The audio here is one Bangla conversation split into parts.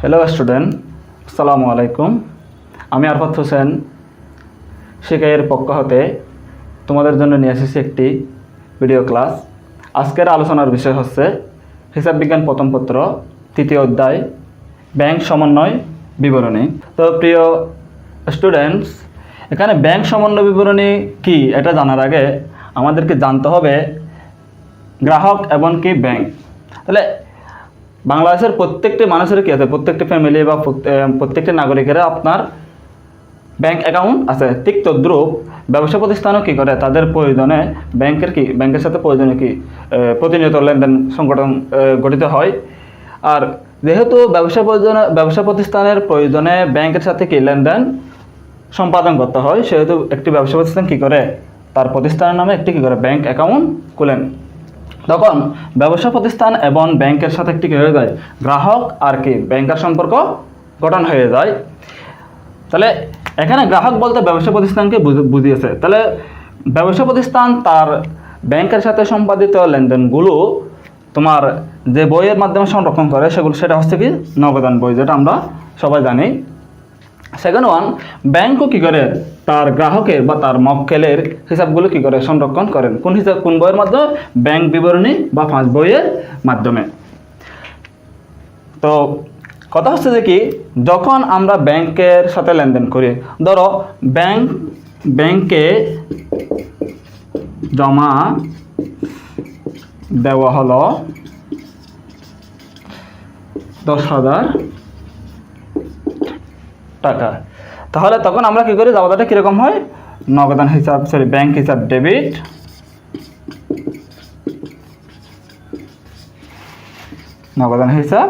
হ্যালো স্টুডেন্ট, আসসালামু আলাইকুম। আমি আরফাত হোসেন শিকাইয়ের পক্ষ হতে তোমাদের জন্য নিয়ে এসেছি একটি ভিডিও ক্লাস। আজকের আলোচনার বিষয় হচ্ছে হিসাব বিজ্ঞান প্রথম পত্র তৃতীয় অধ্যায় ব্যাংক সমন্বয় বিবরণী। তো প্রিয় স্টুডেন্টস, এখানে ব্যাংক সমন্বয় বিবরণী কি এটা জানার আগে আমাদেরকে জানতে হবে গ্রাহক এবং কি ব্যাংক। তাহলে বাংলাদেশের প্রত্যেকটি মানুষের কী আছে, প্রত্যেকটি ফ্যামিলি বা প্রত্যেকটি নাগরিকের আপনার ব্যাংক অ্যাকাউন্ট আছে। ঠিক তদ্রূপ ব্যবসা প্রতিষ্ঠানও কী করে, তাদের প্রয়োজনে ব্যাংকের সাথে প্রয়োজনে প্রতিনিয়ত লেনদেন সংগঠন গঠিত হয়। আর যেহেতু ব্যবসা প্রতিষ্ঠানের প্রয়োজনে ব্যাংকের সাথে কি লেনদেন সম্পাদন করতে হয়, সেহেতু একটি ব্যবসা প্রতিষ্ঠান কী করে, তার প্রতিষ্ঠানের নামে একটি কী করে ব্যাংক অ্যাকাউন্ট খুলেন। তখন ব্যবসা প্রতিষ্ঠান এবং ব্যাংকের সাথে একটি কী হয়ে যায়, গ্রাহক আর কি ব্যাংকার সম্পর্ক গঠন হয়ে যায়। তাহলে এখানে গ্রাহক বলতে ব্যবসা প্রতিষ্ঠানকে বুঝিয়েছে। তাহলে ব্যবসা প্রতিষ্ঠান তার ব্যাংকের সাথে সম্পাদিত লেনদেনগুলো তোমার যে বইয়ের মাধ্যমে সংরক্ষণ করে সেটা হচ্ছে কি নগদান বই, যেটা আমরা সবাই জানি। সেকেন্ড ওয়ান, ব্যাংকও কী করে তার গ্রাহকের বা তার মক্কেলের হিসাবগুলো কী করে সংরক্ষণ করেন, কোন বইয়ের মাধ্যমে, ব্যাংক বিবরণী বা ফাঁস বইয়ের মাধ্যমে। তো কথা হচ্ছে যে কি, যখন আমরা ব্যাংকের সাথে লেনদেন করি, ধরো ব্যাংকে জমা দেওয়া হলো 10,000 টাকা, তাহলে তখন আমরা কী করি, জমাটা কীরকম হয়, নগদান হিসাব ব্যাংক হিসাব ডেবিট, নগদান হিসাব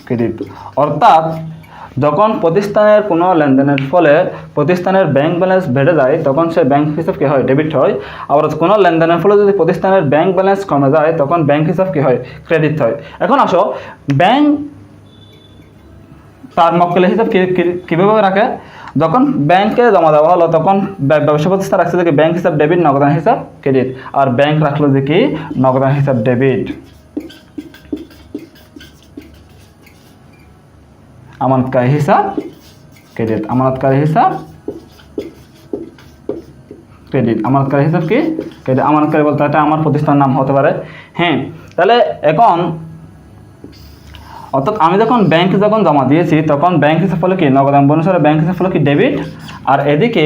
ক্রেডিট। অর্থাৎ যখন প্রতিষ্ঠানের কোনো লেনদেনের ফলে প্রতিষ্ঠানের ব্যাংক ব্যালেন্স বেড়ে যায়, তখন সে ব্যাংক হিসাব কী হয়, ডেবিট হয়। আবার কোনো লেনদেনের ফলে যদি প্রতিষ্ঠানের ব্যাংক ব্যালেন্স কমে যায়, তখন ব্যাংক হিসাব কী হয়, ক্রেডিট হয়। এখন আসো, ব্যাংক তার মক্কেলের হিসাব কীভাবে রাখে, যখন ব্যাংকে জমা দেওয়া হলো তখন ব্যবসা প্রতিষ্ঠান রাখছে যে কি ব্যাংক হিসাব ডেবিট, নগদান হিসাব ক্রেডিট। আর ব্যাংক রাখলো যে কি নগদান হিসাব ডেবিট, আমানতকারী হিসাব ক্রেডিট, আমানতকারী হিসাব ক্রেডিট, আমানতকারী হিসাব কি ক্রেডিট। আমানতকারী বলতে এটা আমার প্রতিষ্ঠানের নাম হতে পারে। হ্যাঁ, তাহলে এখন অর্থাৎ আমি যখন ব্যাংকে জমা দিয়েছি, তখন ব্যাংক হিসাব হলো কি নগদান অনুসারে ব্যাংক হিসাব হলো কি ডেবিট, আর এদিকে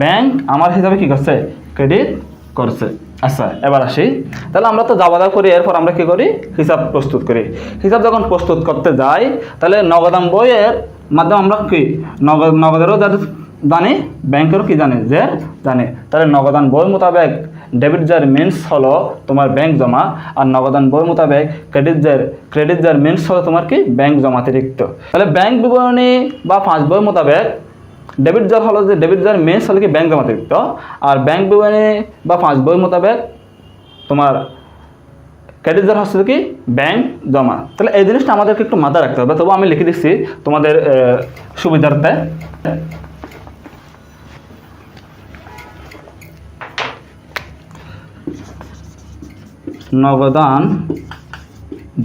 ব্যাংক আমার হিসাবে কি করছে, ক্রেডিট করছে। আচ্ছা, এবার আসি, তাহলে আমরা তো জমা দেওয়া করি, এরপর আমরা কি করি, হিসাব প্রস্তুত করি। হিসাব যখন প্রস্তুত করতে যাই, তাহলে নগদান বইয়ের মাধ্যমে আমরা কি নগদেরও জানি, ব্যাংকেরও কি জানি, যে জানি। তাহলে নগদান বই মোতাবেক ডেবিট যার মিনস হলো তোমার ব্যাংক জমা, আর নগদান বই মোতাবেক ক্রেডিট যার মিনস হলো তোমার কি ব্যাংক জমাতিরিক্ত। তাহলে ব্যাংক বিবরণী বা ফাঁস বই মোতাবেক ডেবিট যার হলো যে ডেবিট যার মিনস হলো কি ব্যাংক জমাতিরিক্ত, আর ব্যাংক বিবরণী বা ফাঁস বই মোতাবেক তোমার ক্রেডিট যার হচ্ছে কি ব্যাংক জমা। তাহলে এই জিনিসটা আমাদেরকে একটু মাথায় রাখতে হবে। তবু আমি লিখে দিচ্ছি তোমাদের সুবিধার্থে। নগদান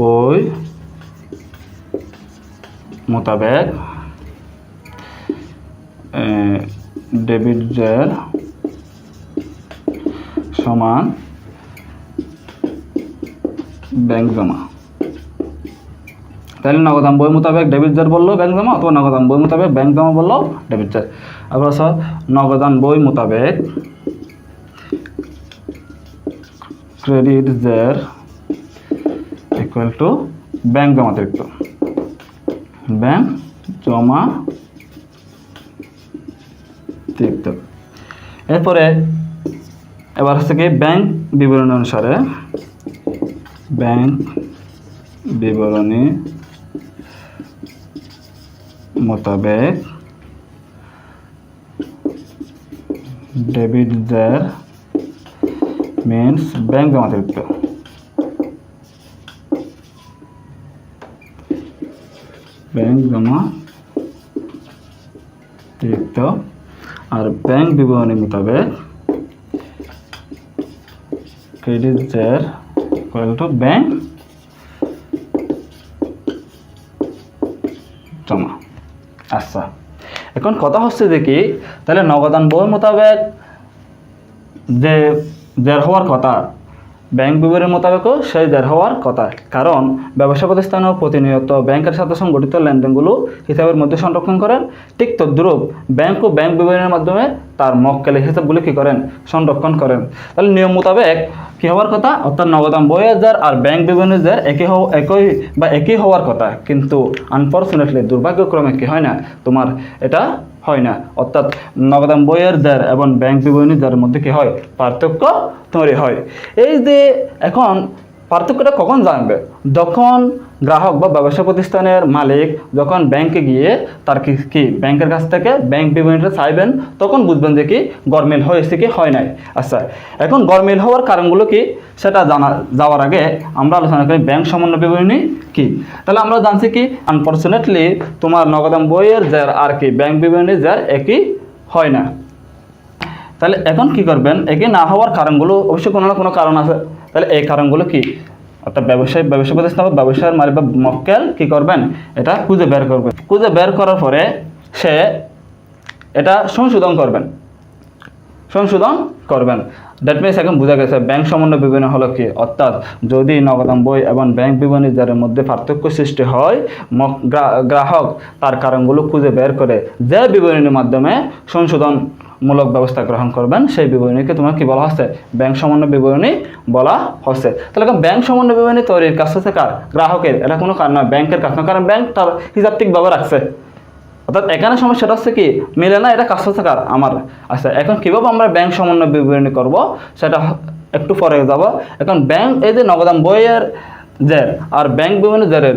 বই মোতাবেক ডেবিট যার সমান ব্যাংক জমা। তাহলে নগদান বই মোতাবেক ডেবিট যার বললো ব্যাংক জমা, অথবা নগদান বই মোতাবেক ব্যাংক জমা বললো ডেবিট যার। আবার নগদান বই মোতাবেক ক্রেডিট যার ইকুয়াল টু ব্যাংক জমাতিরিক্ত, ব্যাংক জমাতিরিক্ত। এরপরে এবার হচ্ছে কি ব্যাংক বিবরণী অনুসারে, ব্যাংক বিবরণী মোতাবেক ডেবিট যার মিনস ব্যাংক জমাতিরিক্ত, ব্যাংক জমাতিরিক্ত। আর ব্যাংক বিবরণী মোতাবেক ক্রেডিট জের ইকুয়াল টু ব্যাংক জমা। আচ্ছা, এখন কথা হচ্ছে যে কি, তাহলে নগদান বই মোতাবেক যে জের হওয়ার কথা, ব্যাংক বিবরণী মোতাবেকও সেই জের হওয়ার কথা, কারণ ব্যবসা প্রতিষ্ঠানও প্রতিনিয়ত ব্যাংকের সাথে সংগঠিত লেনদেনগুলো হিসাবের মধ্যে সংরক্ষণ করেন। ঠিক তদ্রূপ ব্যাংকও ব্যাংক বিবরণীর মাধ্যমে তার মক্কেলের হিসাবগুলো কী করেন, সংরক্ষণ করেন। তাহলে নিয়ম মোতাবেক কী হওয়ার কথা, অর্থাৎ নগদান বইয়ের জের আর ব্যাংক বিবরণীর জের একই হওয়ার কথা, কিন্তু আনফর্চুনেটলি দুর্ভাগ্যক্রমে কী হয় না, তোমার এটা হয় না। অর্থাৎ নগদান বইয়ের জের এবং ব্যাংক বিবরণীর জেরের মধ্যে কী হয়, পার্থক্য তৈরি হয়। এই যে এখন পার্থক্যটা কখন জানবে, যখন গ্রাহক বা ব্যবসা প্রতিষ্ঠানের মালিক যখন ব্যাংকে গিয়ে তার কি ব্যাংকের কাছ থেকে ব্যাংক বিবরণীটা চাইবেন, তখন বুঝবেন যে কি গরমিল হয়েছে কি হয় নাই। আচ্ছা, এখন গরমিল হওয়ার কারণগুলো কি সেটা যাওয়ার আগে আমরা আলোচনা করি ব্যাংক সমন্বয় বিবরণী কি। তাহলে আমরা জানছি কি আনফর্চুনেটলি তোমার নগদান বইয়ের জের আর কি ব্যাংক বিবরণীর জের একই হয় না। তাহলে এখন কি করবেন, একই না হওয়ার কারণগুলো অবশ্যই কোনো না কোনো কারণ আছে। তাহলে এই কারণগুলো কি, অর্থাৎ ব্যবসা প্রতিষ্ঠান বা ব্যবসায়ের মালিক বা মক্কেল কী করবেন, এটা খুঁজে বের করবেন। খুঁজে বের করার পরে সে এটা সংশোধন করবেন। দ্যাট মিনস এখন বোঝা গেছে ব্যাংক সমন্বয় বিবরণী হলো কি, অর্থাৎ যদি নগদান বই এবং ব্যাংক বিবরণী যার মধ্যে পার্থক্য সৃষ্টি হয়, গ্রাহক তার কারণগুলো খুঁজে বের করে যে বিবরণীর মাধ্যমে সংশোধনমূলক ব্যবস্থা গ্রহণ করবেন, সেই বিবরণীকে তোমার কি বলা হচ্ছে, ব্যাংক সমন্বয় বিবরণী বলা হচ্ছে। তাহলে ব্যাংক সমন্বয় বিবরণী তৈরির কাজ হচ্ছে কার, গ্রাহকের। এটা কোনো কারণ নয়, ব্যাংকের কাজ নয়, কারণ ব্যাংক তার হিসাব ঠিকভাবে রাখছে। অর্থাৎ এখানে সমস্যাটা হচ্ছে কি, মিলে না, এটা কাজ হচ্ছে কার, আমার। আচ্ছা, এখন কীভাবে আমরা ব্যাংক সমন্বয় বিবরণী করব সেটা একটু পরে যাব। এখন ব্যাংক এই যে নগদান বইয়ের জের আর ব্যাংক বিবরণী জেরের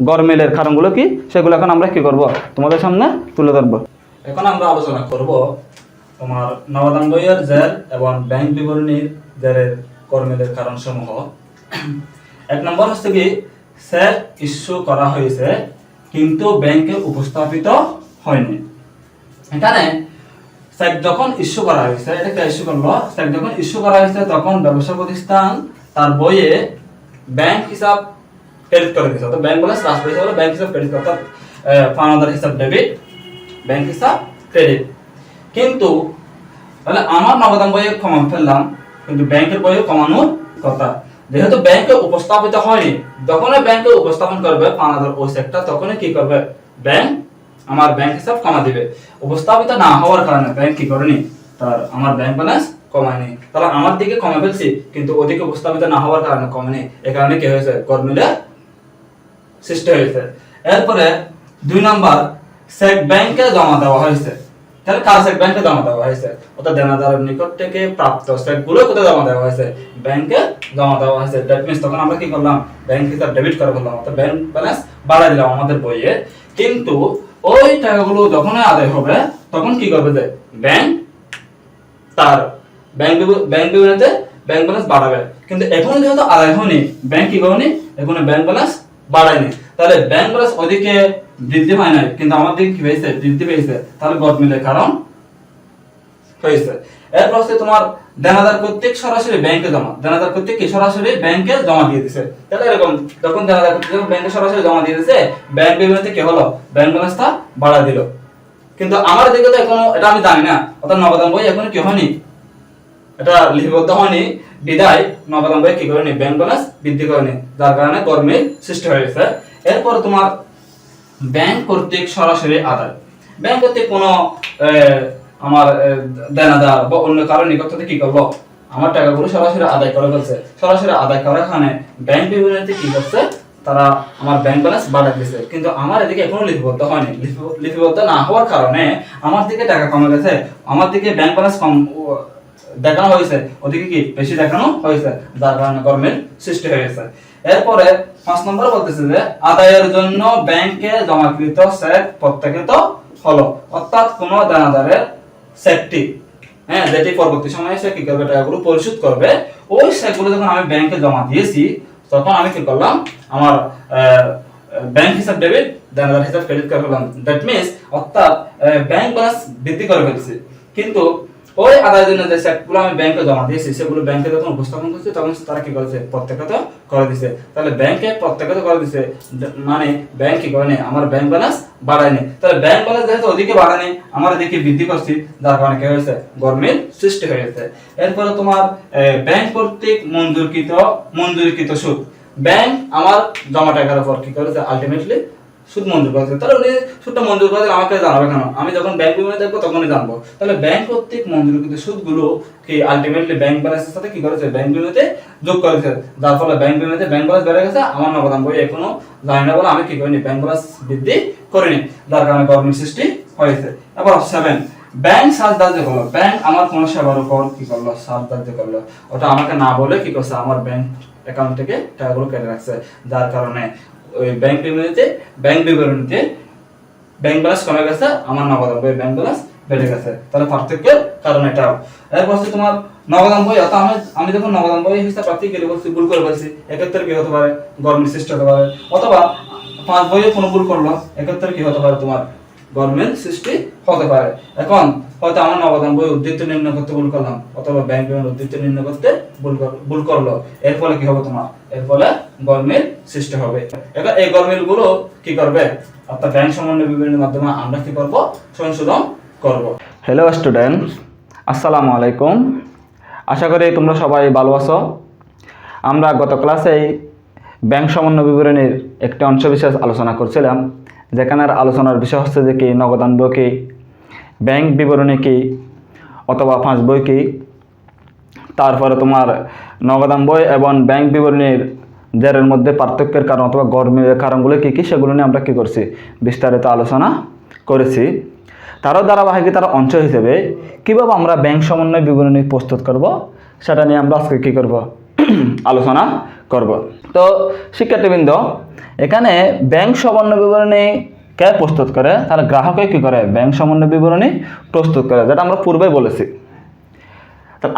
গরমিলের কারণগুলো কি, সেগুলো এখন আমরা কি করব, তোমাদের সামনে তুলে ধরবো। এখন আমরা আলোচনা করব তোমার নগদান বইয়ের জের এবং ব্যাংক বিবরণীর জেরের গরমিলের কারণসমূহ। এক নম্বর হচ্ছে কি, চেক ইস্যু করা হয়েছে কিন্তু ব্যাংকে উপস্থাপিত হয়নি। এখানে চেক যখন ইস্যু করা হয়েছে, এটা কে ইস্যু করলো, চেক যখন ইস্যু করা হয়েছে তখন ব্যবসা প্রতিষ্ঠান তার বইয়ে ব্যাংক হিসাব ক্রেডিট করে দিয়েছে, অর্থাৎ ব্যাংক ব্যালেন্স হ্রাস পেয়েছে বলে ব্যাংক হিসাব ক্রেডিট, অর্থাৎ ফার্দার হিসাব ডেবিট, ব্যাংক হিসাব ক্রেডিট। কিন্তু তাহলে আমার নগদান বইয়ে কমা ফেললাম, কিন্তু ব্যাংকের বইয়ে কমানোর কথা। যেহেতু ব্যাংকে উপস্থাপিত হয়নি, যখনই ব্যাংকে উপস্থাপন করবে ফার্দার ওই চেকটা, তখনই কি করবে, ব্যাংক আমার ব্যাংক হিসাব কমা দিবে। উপস্থাপিত না হওয়ার কারণে ব্যাংক কি করেনি, তার আমার ব্যাংক ব্যালেন্স কমায়নি। তাহলে আমার দিকে কমে ফেলছি, কিন্তু ওদিকে উপস্থাপিত না হওয়ার কারণে কমেনি। এই কারণে কি হয়েছে, গরমিলের সৃষ্টি হয়েছে। এরপরে 2 নাম্বার, চেক ব্যাংকে জমা দেওয়া হয়েছে। তাহলে কার চেক ব্যাংকে জমা দেওয়া হয়েছে, অর্থাৎ দেনাদারের নিকট থেকে প্রাপ্ত চেকগুলো কোথায় জমা দেওয়া হয়েছে, ব্যাংকে জমা দেওয়া হয়েছে। দ্যাট মিন্স তখন আমরা কি করলাম, ব্যাংক হিসাব ডেবিট করে ফেললাম, অর্থাৎ ব্যাংক ব্যালেন্স বাড়াই দিলাম আমাদের বইয়ে। কিন্তু ওই টাকাগুলো যখনই আদায় হবে তখন কি করবে, যে ব্যাংক তার ব্যাংক বিবরণীতে ব্যাংক ব্যালেন্স বাড়াবে। কিন্তু এখন যেহেতু আদায় হয়নি, ব্যাংক কি করেনি, এখন ব্যাংক ব্যালেন্স বাড়ায়নি। তাহলে ব্যাংক ব্যালেন্স ওদিকে বৃদ্ধি হয় নাই, কিন্তু আমার দিকে কি হয়েছে, বৃদ্ধি পেয়েছে। তাহলে গরমিলের কারণ হয়েছে। এরপর হচ্ছে তোমার দেনাদার কর্তৃক সরাসরি ব্যাংকে জমা, দেনাদার কর্তৃক কি সরাসরি ব্যাংকে জমা দিয়ে দিছে। তাহলে এরকম যখন দেনাদার কর্তৃক ব্যাংকে সরাসরি জমা দিয়ে দিছে, ব্যাংক বিবরণীতে কি হলো, ব্যাংক ব্যালেন্সটা বাড়া দিল। কিন্তু আমার দিকে তো এখনো এটা আমি জানি না, অর্থাৎ নগদান বই এখনো কি হয়নি, এটা লিপিবদ্ধ হয়নি, বিদায় নগদান বই কি করেনি, ব্যাংক ব্যালেন্স বৃদ্ধি করেনি, যার কারণে গরমিল সৃষ্টি হয়েছে। এরপর তোমার ব্যাংক কর্তৃক সরাসরি আদায়, ব্যাংক কর্তৃক কোনো আমার দেনাদার বা অন্য কারো নিকট থেকে কি করলো, আমার টাকাগুলো সরাসরি আদায় করে ফেলছে। সরাসরি আদায় করার কারণে ব্যাংক বিবরণীতে কি করছে, তারা আমার ব্যাংক ব্যালেন্স বাড়ায় দিয়েছে, কিন্তু আমার এদিকে এখনো লিপিবদ্ধ হয়নি। লিপিবদ্ধ না হওয়ার কারণে আমার দিকে টাকা কমে গেছে, আমার দিকে ব্যাংক ব্যালেন্স কম দেখানো হয়েছে, ওদিকে কি বেশি দেখানো হয়েছে, যার কারণে গরমিল সৃষ্টি হয়েছে। এরপরে 5 নম্বর বলতেছে যে আদায়ের জন্য ব্যাংকে জমাকৃত চেক প্রত্যাখ্যাত হলো, অর্থাৎ কোন দেনাদারের চেকটি যেটি পরবর্তী সময়ে সে কি করবে, টাকাগুলো পরিশোধ করবে, ওই চেকগুলো যখন আমি ব্যাংকে জমা দিয়েছি তখন আমি কি করলাম, আমার ব্যাংক হিসাব ডেবিট, দেনাদার হিসাব ক্রেডিট করে ফেললাম। দ্যাট মিন্স অর্থাৎ ব্যাংক ব্যালেন্স বৃদ্ধি করে ফেলছি, কিন্তু ওই আদায়ের জন্য যে চেকগুলো আমি ব্যাংকে জমা দিয়েছি সেগুলো ব্যাংকে যখন উপস্থাপন করছি তখন তারা কি করেছে, প্রত্যেকগত করে দিছে। তাহলে ব্যাংকে প্রত্যেকগত করে দিছে মানে ব্যাংক কি করেনি, আমার ব্যাংক ব্যালেন্স বাড়ায়নি। তাহলে ব্যাংক ব্যালেন্স যেহেতু ওদিকে বাড়ায়নি, আমার এদিকে বৃদ্ধি করছি, যার কারণে কি হয়েছে, গরমিল সৃষ্টি হয়েছে। এরপরে তোমার ব্যাংক কর্তৃক মঞ্জুরিকৃত সুদ, ব্যাংক আমার জমা টাকার উপর কি করেছে, আলটিমেটলি সুদ মঞ্জুর করেছে। তাহলে উনি সুদটা মঞ্জুর করে আমাকে জানাবে কেন, আমি যখন ব্যাংক বিবরণী দেখবো তখনই জানবো। তাহলে ব্যাংক কর্তৃক মঞ্জুরকৃত সুদগুলো কি আলটিমেটলি ব্যাংক ব্যালেন্সের সাথে কি করেছে, ব্যাংক বিবরণীতে যোগ করেছে, যার ফলে ব্যাংক বিবরণীতে ব্যাংক ব্যালেন্স বেড়ে গেছে। আমার নগদান বই এখনো জানি না বলে আমি কি করিনি, ব্যাংক ব্যালেন্স বৃদ্ধি করিনি, যার কারণে গরমিল সৃষ্টি হয়েছে। এবার 7, ব্যাংক চার্জ ধার্য করলো, ব্যাংক আমার কোন সেবার উপর কি করলো, চার্জ ধার্য করলো, ওটা আমাকে না বলে কি করছে, আমার ব্যাংক অ্যাকাউন্ট থেকে টাকাগুলো কেটে রাখছে, যার কারণে ওই ব্যাংক বিবরণীতে ব্যাংক ব্যালেন্স কমে গেছে, আমার নগদান বই ব্যাংক ব্যালেন্স বেড়ে গেছে। তাহলে পার্থক্যের কারণ এটাও। এরপর হচ্ছে তোমার নগদান বই, অর্থাৎ আমি যখন নগদান বই হিসাব প্রার্থী গেলে বলছি, ভুল করে বলছি, এক্ষেত্রে কি হতে পারে, গরমিল সৃষ্টি হতে পারে। অথবা 5 বইয়ে কোনো ভুল করলো, এক্ষেত্রে কি হতে পারে, তোমার গরমিল সৃষ্টি হতে পারে। এখন হয়তো আমার নগদান বই উদ্ধৃত নির্ণয় করতে ভুল করলাম, অথবা ব্যাংক বিবরণ উদ্ধৃত নির্ণয় করতে ভুল করলো, এর ফলে কি হবে, তোমার এর ফলে গরমিল সৃষ্টি হবে। এবার এই গরমিল গুলো কি করবে, অর্থাৎ ব্যাংক সমন্বয় বিবরণীর মাধ্যমে আমরা কি করব, সংশোধন করব। হ্যালো স্টুডেন্টস, আসসালামু আলাইকুম। আশা করি তোমরা সবাই ভালো আছো। আমরা গত ক্লাসেই ব্যাংক সমন্বয় বিবরণীর একটি অংশবিশেষ আলোচনা করছিলাম, যেখানের আলোচনার বিষয় হচ্ছে যে কি নগদান বই কি, ব্যাংক বিবরণী কি, অথবা 5 বই কি, তারপরে তোমার নগদান বই এবং ব্যাংক বিবরণীর জেরের মধ্যে পার্থক্যের কারণ অথবা গরমিলের কারণগুলো কী কী, সেগুলো নিয়ে আমরা কী করছি, বিস্তারিত আলোচনা করেছি। তারও ধারাবাহিকতার অংশ হিসেবে কীভাবে আমরা ব্যাংক সমন্বয় বিবরণী প্রস্তুত করব, সেটা নিয়ে আমরা আজকে কী করব, আলোচনা করব। তো শিক্ষার্থীবৃন্দ, এখানে ব্যাংক সমন্বয় বিবরণী কে প্রস্তুত করে, তাহলে গ্রাহকে কী করে, ব্যাংক সমন্বয় বিবরণী প্রস্তুত করে, যেটা আমরা পূর্বে বলেছি।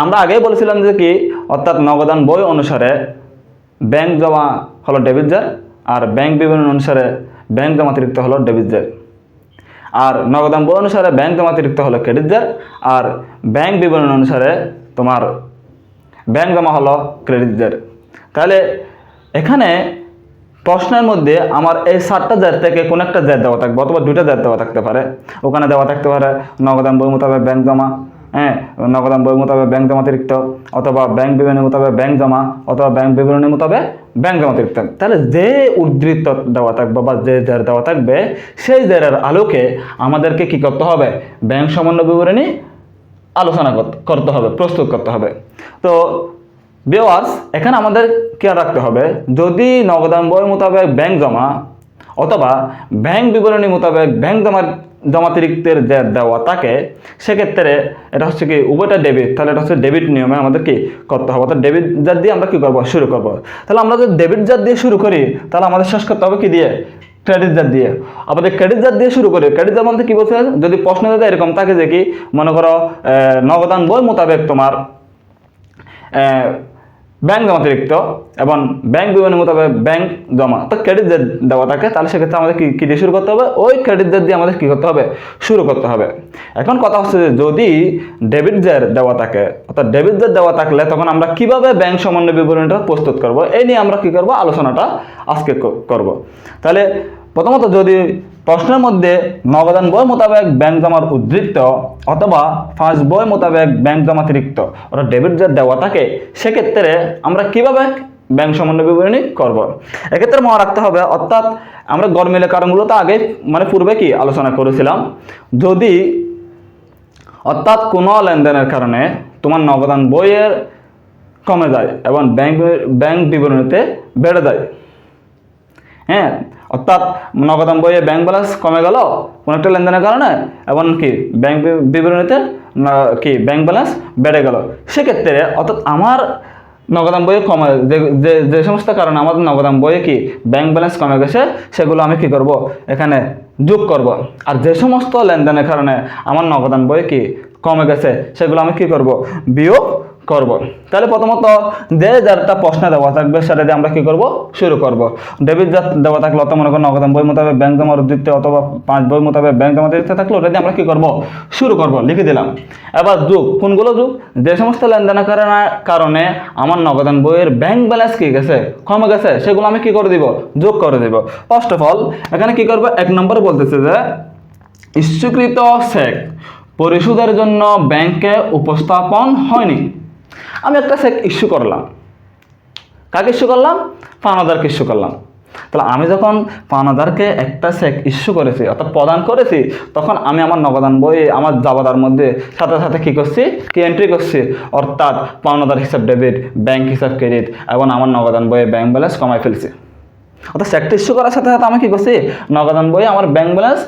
আমরা আগেই বলেছিলাম যে কি, অর্থাৎ নগদান বই অনুসারে ব্যাংক জমা হলো ডেবিট জের, আর ব্যাংক বিবরণী অনুসারে ব্যাংক জমাতিরিক্ত হলো ডেবিট জের, আর নগদান বই অনুসারে ব্যাংক জমাতিরিক্ত হলো ক্রেডিট জের, আর ব্যাংক বিবরণী অনুসারে তোমার ব্যাংক জমা হলো ক্রেডিট জের। তাহলে এখানে প্রশ্নের মধ্যে আমার এই 7টা জের থেকে কোন একটা জের দেওয়া থাকবে, অথবা 2টা জের দেওয়া থাকতে পারে। ওখানে দেওয়া থাকতে পারে নগদান বই মোতাবেক ব্যাংক জমা, নগদান বই মোতাবেক ব্যাংক জমাতিরিক্ত, অথবা ব্যাংক বিবরণী মোতাবেক ব্যাংক জমা, অথবা ব্যাংক বিবরণী মোতাবেক ব্যাংক জমাতিরিক্ত। তাহলে যে উদ্ধৃত দেওয়া থাকবে বা যে জের দেওয়া থাকবে, সেই জেরের আলোকে আমাদেরকে কি করতে হবে, ব্যাংক সমন্বয় বিবরণী আলোচনা করতে হবে, প্রস্তুত করতে হবে। তো ভিউয়ার্স, এখানে আমাদের খেয়াল রাখতে হবে, যদি নগদান বই মোতাবেক ব্যাংক জমা অথবা ব্যাংক বিবরণী মোতাবেক ব্যাংক জমাতিরিক্তের যে দেওয়া থাকে, সেক্ষেত্রে এটা হচ্ছে কি উভয়টা ডেবিট, তাহলে এটা হচ্ছে ডেবিট নিয়মে আমাদের কি করতে হবে, অর্থাৎ ডেবিট জার দিয়ে আমরা কি করবো, শুরু করব। তাহলে আমরা যদি ডেবিট জার দিয়ে শুরু করি, তাহলে আমাদের শেষ করতে হবে কি দিয়ে, ক্রেডিট জার দিয়ে। আমাদের ক্রেডিট জার দিয়ে শুরু করি, ক্রেডিট জার বলতে কি বলছে, যদি প্রশ্ন যদি এরকম থাকে যে কি, মনে করো নগদান বই মোতাবেক তোমার ব্যাংক জমাতিরিক্ত এবং ব্যাংক বিবরণী মোতাবেক ব্যাংক জমা, তো ক্রেডিট জের দেওয়া থাকে, তাহলে সেক্ষেত্রে আমাদের কি দিয়ে শুরু করতে হবে, ওই ক্রেডিট জের দিয়ে আমাদের কি করতে হবে, শুরু করতে হবে। এখন কথা হচ্ছে যে যদি ডেবিট জের দেওয়া থাকে, অর্থাৎ ডেবিট জের দেওয়া থাকলে তখন আমরা কিভাবে ব্যাংক সমন্বয় বিবরণীটা প্রস্তুত করব, এই নিয়ে আমরা কি করব, আলোচনাটা আজকে করব। তাহলে প্রথমত, যদি প্রশ্নের মধ্যে নগদান বই মোতাবেক ব্যাংক জমার উদ্ধৃত অথবা 5 বই মোতাবেক ব্যাংক জমাতিরিক্ত অর্থাৎ ডেবিট জের দেওয়া থাকে, সেক্ষেত্রে আমরা কিভাবে ব্যাংক সমন্বয় বিবরণী করব। এক্ষেত্রে মনে রাখতে হবে, অর্থাৎ আমরা গরমিলের কারণগুলো তো আগে পূর্বে কি আলোচনা করেছিলাম, যদি অর্থাৎ কোনো লেনদেনের কারণে তোমার নগদান বইয়ের কমে যায় এবং ব্যাংক বিবরণীতে বেড়ে যায়, অর্থাৎ নগদান বইয়ে ব্যাংক ব্যালেন্স কমে গেল কোনো একটা লেনদেনের কারণে, এবং কি ব্যাংক বিবরণীতে কি ব্যাংক ব্যালেন্স বেড়ে গেল, সেক্ষেত্রে অর্থাৎ আমার নগদান বইয়ে কমে যে সমস্ত কারণে আমাদের নগদান বইয়ে কি ব্যাংক ব্যালেন্স কমে গেছে, সেগুলো আমি কি করব, এখানে যোগ করব। আর যে সমস্ত লেনদেনের কারণে আমার নগদান বইয়ে কি কমে গেছে, সেগুলো আমি কি করব, বিয়োগ করব। তাহলে প্রথমত যে যারটা প্রশ্ন দেওয়া থাকবে সেটা দিয়ে আমরা কি করব, শুরু করব। ডেবিট যা দেওয়া থাকলে অত মনে করেন নগদান বই মোতাবেক ব্যাংক জমা দিতে অথবা 5 বই মোতাবেক ব্যাংক জমা দিতে থাকলে ওটা দিয়ে আমরা কি করব, শুরু করব, লিখে দিলাম। এবার যোগ, কোনগুলো যোগ, যে সমস্ত লেনদেনের কারণে আমার নগদান বইয়ের ব্যাংক ব্যালেন্স কি গেছে, কমে গেছে, সেগুলো আমি কি করে দিব, যোগ করে দিব। ফার্স্ট অফ অল এখানে কি করব, 1 নম্বরে বলতেছে যে ইস্যুকৃত চেক পরিশোধের জন্য ব্যাংকে উপস্থাপন হয়নি। আমি একটা চেক ইস্যু করলাম, কাকে ইস্যু করলাম, পাওনাদারকে ইস্যু করলাম। তাহলে আমি যখন পাওনাদারকে একটা চেক ইস্যু করেছি অর্থাৎ প্রদান করেছি, তখন আমি আমার নগদান বই আমার জাবাদার মধ্যে সাথে সাথে কী করছি, কি এন্ট্রি করছি, অর্থাৎ পাওনাদার হিসাব ডেবিট, ব্যাংক হিসাব ক্রেডিট এবং আমার নগদান বইয়ে ব্যাংক ব্যালেন্স কমাই ফেলছি। অর্থাৎ চেকটা ইস্যু করার সাথে সাথে আমি কী করছি, নগদান বইয়ে আমার ব্যাংক ব্যালেন্স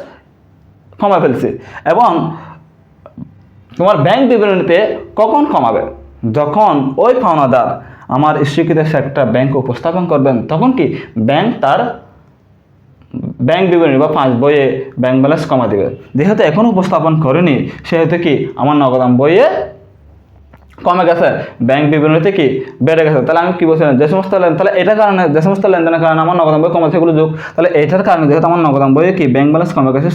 কমাই ফেলছি। এবং তোমার ব্যাংক বিবরণীতে কখন কমাবে, যখন ওই পাওনাদার আমার ইস্যুকৃত চেকটা ব্যাংকে উপস্থাপন করবেন, তখন কি ব্যাংক তার ব্যাংক বিবরণী বা 5 বইয়ে ব্যাংক ব্যালেন্স কমা দিবে। যেহেতু এখনও উপস্থাপন করেনি, সেহেতু কি আমার নগদান বইয়ে কমে গেছে, ব্যাংক বিবরণীতে কি বেড়ে গেছে। তাহলে আমি কি বলছিলাম, যে সমস্ত তাহলে এটার কারণে যে সমস্ত লেনদেনের কারণে আমার নগদান বই কমেছে সেগুলো যোগ। তাহলে এটার কারণে যেহেতু আমার নগদান বইয়ে কি ব্যাংক ব্যালেন্স কমে গেছে,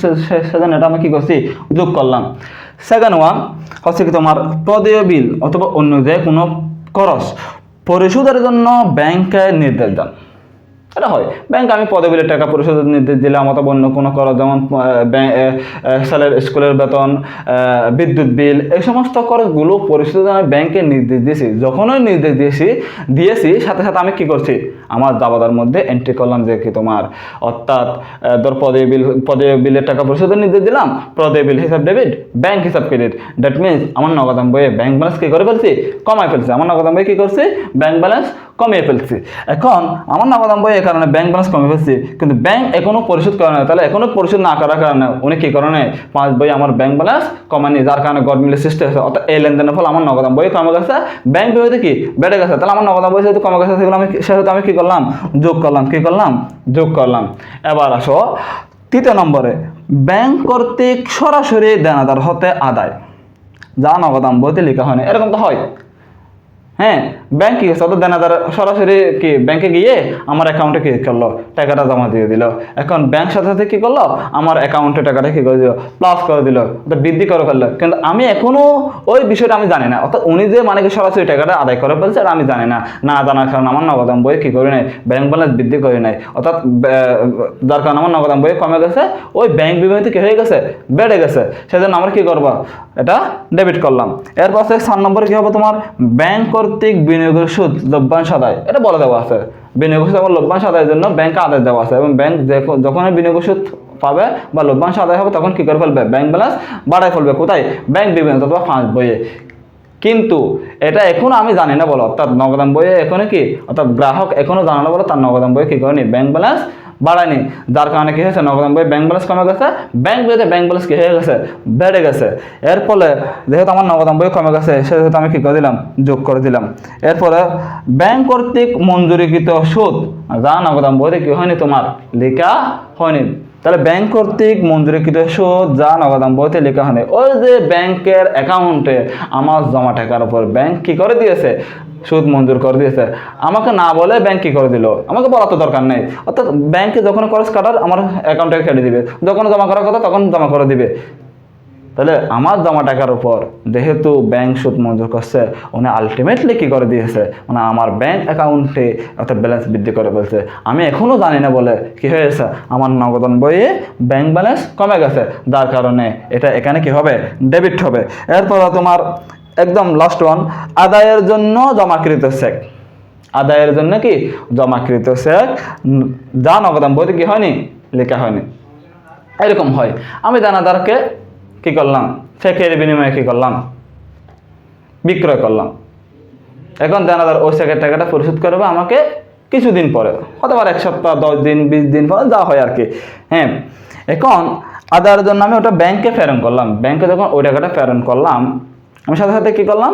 সেজন্য এটা আমি কি করছি, যোগ করলাম। সেকেন্ড ওয়ান হচ্ছে কি তোমার প্রদেয় বিল অথবা অন্য যে কোনো খরচ পরিশোধের জন্য ব্যাংকে নির্দেশ দেন। এটা হয়, ব্যাংক আমি পদে বিলের টাকা পরিশোধের নির্দেশ দিলাম অথবা অন্য কোনো খরচ, যেমন স্কুলের বেতন, বিদ্যুৎ বিল, এই সমস্ত খরচগুলো পরিশোধের আমি ব্যাংকে নির্দেশ দিয়েছি। যখনই নির্দেশ দিয়েছি সাথে সাথে আমি কি করছি, আমার জাবাদার মধ্যে এন্ট্রি করলাম যে কি তোমার, অর্থাৎ ধর পদে বিলের টাকা পরিশোধের নির্দেশ দিলাম, পদে বিল হিসাব ডেবিট, ব্যাংক হিসাব ক্রেডিট। দ্যাট মিনস আমার নগদান বইয়ে ব্যাংক ব্যালেন্স কি করে ফেলছি, কমাই ফেলছি। আমার নগদান বই কি করছি, ব্যাংক ব্যালেন্স কমিয়ে ফেলছি। এখন আমার নগদান বই এই কারণে ব্যাংক ব্যালেন্স কমে ফেলছি, কিন্তু ব্যাংক এখনো পরিশোধ করে না। তাহলে এখনো পরিশোধ না করার কারণে উনি কি কারণে 5 বই আমার ব্যাংক ব্যালেন্স কমায়নি, যার কারণে গড মিলের সৃষ্টি হয়েছে। অর্থাৎ এই লেনদেনের ফলে আমার নগদান বই কমে গেছে, ব্যাংক বিবৃতি কি বেড়ে গেছে। তাহলে আমার নগদান বই যেহেতু কমে গেছে, সেহেতু আমি কি করলাম, যোগ করলাম। কি করলাম, যোগ করলাম। এবার আসো 3 নম্বরে, ব্যাংক কর্তৃক সরাসরি দেনাদার হতে আদায়, যা নগদান বইতে লেখা হয়নি। এরকম তো হয়, হ্যাঁ, ব্যাংক কি করছে, অর্থাৎ দেনাদার সরাসরি কি ব্যাংকে গিয়ে আমার অ্যাকাউন্টে কি করলো, টাকাটা জমা দিয়ে দিল। এখন ব্যাংক সাথে সাথে কি করলো, আমার অ্যাকাউন্টে টাকাটা কি করে দিল, প্লাস করে দিল, অর্থাৎ বৃদ্ধি করে ফেললো। কিন্তু আমি এখনো ওই বিষয়টা আমি জানি না, অর্থাৎ উনি যে মানে কি সরাসরি টাকাটা আদায় করে ফেলছে এটা আমি জানি না। না জানার কারণে আমার নগদান বই কি করে নাই, ব্যাংক ব্যালেন্স বৃদ্ধি করে নাই। অর্থাৎ যার কারণে আমার নগদান বই কমে গেছে, ওই ব্যাংক বিবৃতি কি হয়ে গেছে, বেড়ে গেছে। সেজন্য আমরা কি করবো, এটা ডেবিট করলাম। এরপর 4 নম্বরে কি হবে তোমার, ব্যাংক কর্তৃক বিনিয়োগের সুদ লভ্যাংশ আদায়, এটা বলে দেওয়া আছে। বিনিয়োগ সুদ এবং লভ্যাংশ আদায়ের জন্য ব্যাংকে আদায় দেওয়া আছে, এবং ব্যাংক যখনই বিনিয়োগ সুদ পাবে বা লভ্যাংশ আদায় হবে তখন কি করে ফেলবে, ব্যাংক ব্যালেন্স বাড়ায় ফেলবে। কোথায়, ব্যাংক বিবরণী অথবা 5 বইয়ে। কিন্তু এটা এখনো আমি জানি না বলো, অর্থাৎ নগদান বইয়ে এখনো কি, অর্থাৎ গ্রাহক এখনো জানা না বলো তার নগদান বইয়ে কি করেনি, ব্যাংক ব্যালেন্স বাড়ায়নি। যার কারণে কি হয়েছে, নগদান বইয়ে ব্যাংক ব্যালেন্স কমে গেছে, ব্যাংক বইতে ব্যাংক ব্যালেন্স কি হয়ে গেছে, বেড়ে গেছে। এর ফলে যেহেতু আমার নগদান বই কমে গেছে, সেহেতু আমি কি করে দিলাম, যোগ করে দিলাম। এরপরে ব্যাংক কর্তৃক মঞ্জুরিকৃত সুদ, যা নগদান বইতে কি হয়নি, তোমার লেখা হয়নি। তাহলে ব্যাংক কর্তৃক মঞ্জুরিকৃত সুদ যা নগদান বইতে লেখা হয়নি, ওই যে ব্যাংকের অ্যাকাউন্টে আমার জমা টাকার উপর ব্যাংক কি করে দিয়েছে, সুদ মঞ্জুর করে দিয়েছে। আমাকে না বলে ব্যাংক কি করে দিল, আমাকে বলা তো দরকার নেই। অর্থাৎ ব্যাংকে যখন খরচ কাটার আমার অ্যাকাউন্টে কেটে দিবে, যখন জমা করার কথা তখন জমা করে দিবে। তাহলে আমার জমা টাকার উপর যেহেতু ব্যাংক সুদ মঞ্জুর করছে, উনি আলটিমেটলি কি করে দিয়েছে, মানে আমার ব্যাংক অ্যাকাউন্টে অর্থাৎ ব্যালেন্স বৃদ্ধি করে বলছে। আমি এখনও জানি না বলে কি হয়েছে, আমার নগদান বইয়ে ব্যাংক ব্যালেন্স কমে গেছে, যার কারণে এটা এখানে কি হবে, ডেবিট হবে। এরপর তোমার একদম লাস্ট ওয়ান, আদায়ের জন্য জমাকৃত চেক। আদায়ের জন্য কি, জমাকৃত চেক যা নগদান বইতে কি হয়নি, লেখা হয়নি। এরকম হয়, আমি দানাদারকে কি করলাম, চেকের বিনিময়ে কি করলাম, বিক্রয় করলাম। এখন দানাদার ওই চেকের টাকাটা পরিশোধ করবে আমাকে কিছুদিন পরে, হতে পারে 1 সপ্তাহ, 10 দিন, 20 দিন পরে, যা হয় আর কি। হ্যাঁ, এখন আদায়ের জন্য আমি ওটা ব্যাংকে প্রেরণ করলাম। ব্যাংকে যখন ওই টাকাটা প্রেরণ করলাম, আমি সাথে সাথে কি করলাম,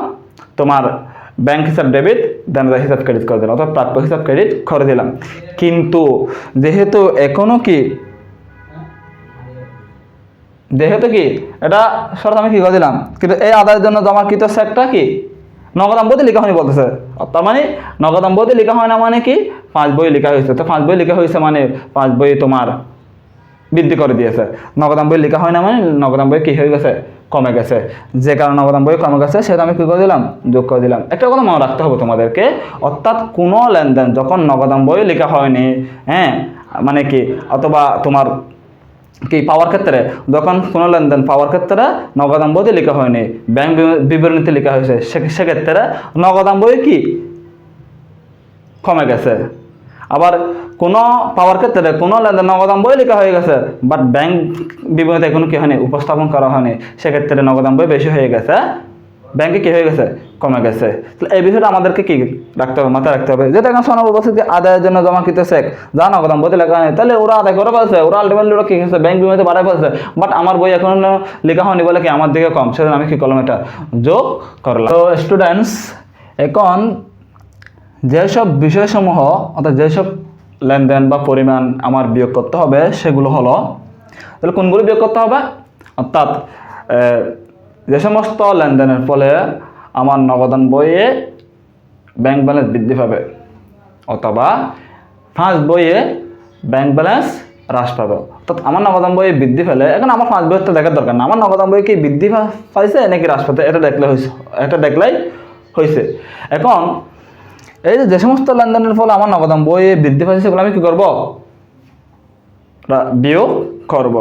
তোমার ব্যাংক হিসাব ডেবিট, দানাদার হিসাব ক্রেডিট করে দিলাম, অর্থাৎ প্রাপ্য হিসাব ক্রেডিট করে দিলাম। কিন্তু যেহেতু এখনো কি, যেহেতু কি এটা শর্ত আমি কি করে দিলাম, কিন্তু এই আদায়ের জন্য জমাকৃত চেকটা কি নগদান বইতে লেখা হয়নি বলতেছে, তার মানে নগদান বইতে লেখা হয় না মানে কি 5 বই লেখা হয়েছে, তো 5 বই লেখা হয়েছে মানে 5 বই তোমার বৃদ্ধি করে দিয়েছে। নগদান বই লেখা হয় না মানে নগদান বই কি হয়ে গেছে, কমে গেছে। যে কারণে নগদান বই কমে গেছে সেটা আমি কি করে দিলাম, যোগ করে দিলাম। একটা কথা মনে রাখতে হবে তোমাদেরকে, অর্থাৎ কোনো লেনদেন যখন নগদান বই লেখা হয়নি, হ্যাঁ মানে কি, অথবা তোমার কি পাওয়ার ক্ষেত্রে যখন কোনো লেনদেন পাওয়ার ক্ষেত্রে নগদান বইতে লেখা হয়নি, ব্যাংক বিবরণীতে লেখা হয়েছে, সেক্ষেত্রে নগদান বই কি কমে গেছে। আবার কোনো পাওয়ার ক্ষেত্রে কোনো লেনদেন নগদান বই লেখা হয়ে গেছে, বাট ব্যাংক বিবরণীতে কোনো কি হয়নি, উপস্থাপন করা হয়নি, সেক্ষেত্রে নগদান বই বেশি হয়ে গেছে, ব্যাংকে কি হয়ে গেছে, কমে গেছে। তাহলে এই বিষয়টা আমাদেরকে কি রাখতে হবে, মাথায় রাখতে হবে। যেটা এখন শোনাবো বলছে যে আদায়ের জন্য জমাকৃত চেক যা নগদান বইতে লেখা হয়নি, তাহলে ওরা আদায় করে ফেলছে, ওরা আলটিমেটলি ওরা কি করছে, ব্যাংক বিবরণীতে বাড়ায় ফেলছে, বাট আমার বই এখন লেখা হয়নি বলে কি আমার দিকে কম, সেজন্য আমি কি করলাম, এটা যোগ করলাম। তো স্টুডেন্টস, এখন যেসব বিষয়সমূহ অর্থাৎ যেসব লেনদেন বা পরিমাণ আমার বিয়োগ করতে হবে সেগুলো হলো, তাহলে কোনগুলো বিয়োগ করতে হবে, অর্থাৎ যে সমস্ত লেনদেনের ফলে আমার নগদান বইয়ে ব্যাংক ব্যালেন্স বৃদ্ধি পাবে অথবা ফার্স্ট বইয়ে ব্যাংক ব্যালেন্স হ্রাস পাবে। অর্থাৎ আমার নগদান বইয়ে বৃদ্ধি পেলে, এখন আমার ফার্স্ট বইয়ের তো দেখার দরকার না, আমার নগদান বই কি বৃদ্ধি পাইছে নাকি হ্রাস পাইছে এটা দেখলেই হয়েছে। এখন এই যে সমস্ত লেনদেনের ফলে আমার নগদান বইয়ে বৃদ্ধি পাইছে সেগুলো আমি কি করব, বিয়োগ করব।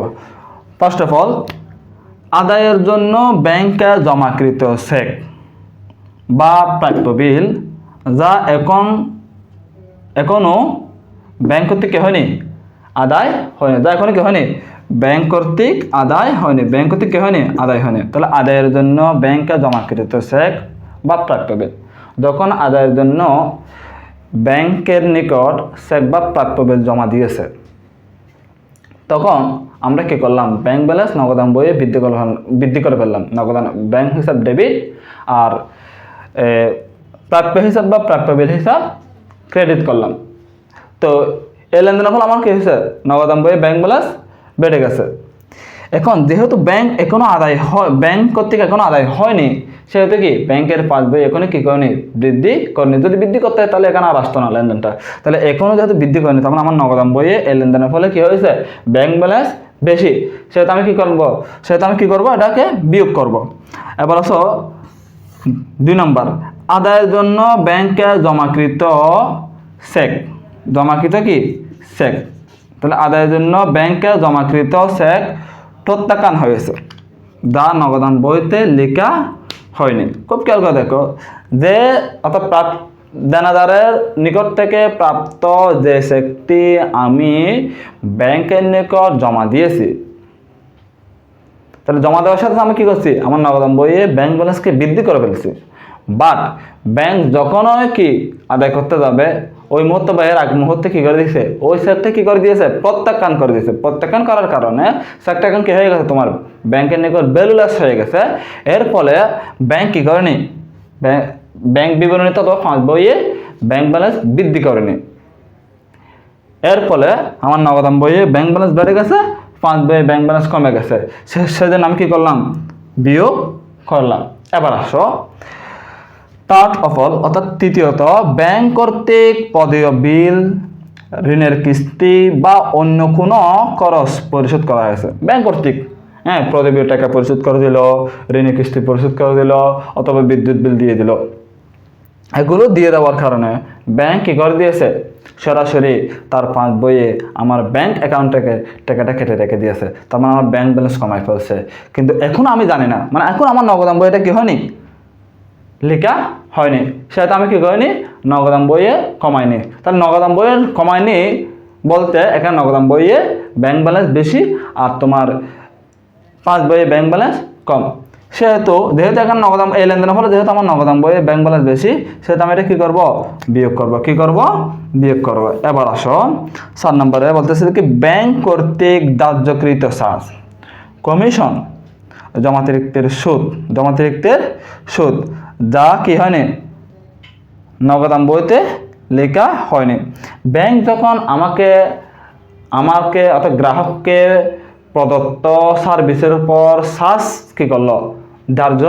ফার্স্ট অফ অল, আদায়ের জন্য ব্যাংকে জমাকৃত চেক বা প্রাপ্য বিল যা এখনো ব্যাংক কর্তৃক কি হয়নি, আদায় হয়নি, যা এখনো কি হয়নি, ব্যাংক কর্তৃক আদায় হয়নি, ব্যাংক কর্তৃক কি হয়নি, আদায় হয়নি। তাহলে আদায়ের জন্য ব্যাংকে জমাকৃত চেক বা প্রাপ্য বিল, যখন আদায়ের জন্য ব্যাংকের নিকট চেক বা প্রাপ্য বিল জমা দিয়েছে, তখন আমরা কি করলাম, ব্যাংক ব্যালেন্স নগদান বইয়ে বৃদ্ধি করে ফেললাম, নগদান ব্যাংক হিসাব ডেবিট আর প্রাপ্য হিসাব বা প্রাপ্য বিল হিসাব ক্রেডিট করলাম। তো এই লেনদেনের ফলে আমার কি হয়েছে, নগদান বইয়ে ব্যাংক ব্যালেন্স বেড়ে গেছে। এখন যেহেতু ব্যাংক এখনো আদায় হয়, ব্যাংক কর্তৃক এখনো আদায় হয়নি, সেহেতু কি ব্যাংকের পাস বই এখনো কি করেনি, বৃদ্ধি করেনি। যদি বৃদ্ধি করতে হয় তাহলে এখানে আর আসতো না লেনদেনটা, তাহলে এখনো যেহেতু বৃদ্ধি করেনি, তখন আমার নগদান বইয়ে এই লেনদেনের ফলে কি হয়েছে, ব্যাংক ব্যালেন্স বেশি, সেহেতু আমি কি করব, এটাকে বিয়োগ করব। এবার আসো 2 নম্বর, আদায়ের জন্য ব্যাংকে জমাকৃত চেক, কি চেক, তাহলে আদায়ের জন্য ব্যাংকে জমাকৃত চেক প্রত্যাখ্যান হয়েছে, যা নগদান বইতে লেখা হয়নি। খুব খেয়াল করে দেখো, যে অর্থাৎ দেনাদারের নিকট থেকে প্রাপ্ত যে চেকটি আমি ব্যাংকের নিকট জমা দিয়েছি, তাহলে জমা দেওয়ার সাথে আমি কি করছি, আমার নগদান বইয়ে ব্যাংক ব্যালেন্সকে বৃদ্ধি করে ফেলছি। বাট ব্যাংক যখন কি আদায় করতে যাবে, ওই মুহূর্তে বা এর আগ মুহূর্তে কি করে দিয়েছে, ওই চেকটা কি করে দিয়েছে, প্রত্যাখ্যান করে দিয়েছে। প্রত্যাখ্যান করার কারণে চেকটা এখন কি হয়ে গেছে, তোমার ব্যাংকের নিকট ভ্যালুলেস হয়ে গেছে। এর ফলে ব্যাংক কি করেনি, ব্যাংক বিবরণীতে অথবা ফার্স্ট বইয়ে ব্যাংক ব্যালেন্স বৃদ্ধি করেনি। এর ফলে আমার নগদান বইয়ে ব্যাংক ব্যালেন্স বেড়ে গেছে, ফার্স্ট বইয়ে ব্যাংক ব্যালেন্স কমে গেছে, সেদিন আমি কি করলাম, বিয়োগ করলাম। এবার আসো থার্ড অফ অল, অর্থাৎ তৃতীয়ত, ব্যাংক কর্তৃক পদেয় বিল, ঋণের কিস্তি বা অন্য কোনো খরচ পরিশোধ করা হয়েছে। ব্যাংক কর্তৃক পদেয় বিল টাকা পরিশোধ করে দিল, ঋণের কিস্তি পরিশোধ করে দিল, অথবা বিদ্যুৎ বিল দিয়ে দিল। এগুলো দিয়ে দেওয়ার কারণে ব্যাংক কি করে দিয়েছে, সরাসরি তার ফার্স্ট বইয়ে আমার ব্যাংক অ্যাকাউন্ট থেকে টাকাটা কেটে রেখে দিয়েছে, তার মানে আমার ব্যাংক ব্যালেন্স কমাই ফেলছে। কিন্তু এখন আমি জানি না, মানে এখন আমার নগদান বইটা কি হয়নি, লেখা হয়নি, সেটা আমি কি করিনি, নগদান বইয়ে কমাইনি। তাহলে নগদান বইয়ের কমাইনি বলতে এখানে নগদান বইয়ে ব্যাংক ব্যালেন্স বেশি আর তোমার ফার্স্ট বইয়ে ব্যাংক ব্যালেন্স কম। যেহেতু এখন নগদান এই লেনদেনের ফলে যেহেতু আমার নগদান বইয়ে ব্যাংক ব্যালেন্স বেশি, সেহেতু আমি এটা কী করবো, বিয়োগ করবো। বিয়োগ করবো। এবার আসো 4 নম্বরে বলতেছে কি, ব্যাংক কর্তৃক ধার্যকৃত চার্জ, কমিশন, জমাতিরিক্তের সুদ যা কি হয়নি, নগদান বইতে লেখা হয়নি। ব্যাংক যখন আমাকে অর্থাৎ গ্রাহককে প্রদত্ত সার্ভিসের উপর চার্জ কি করলো, ধার্য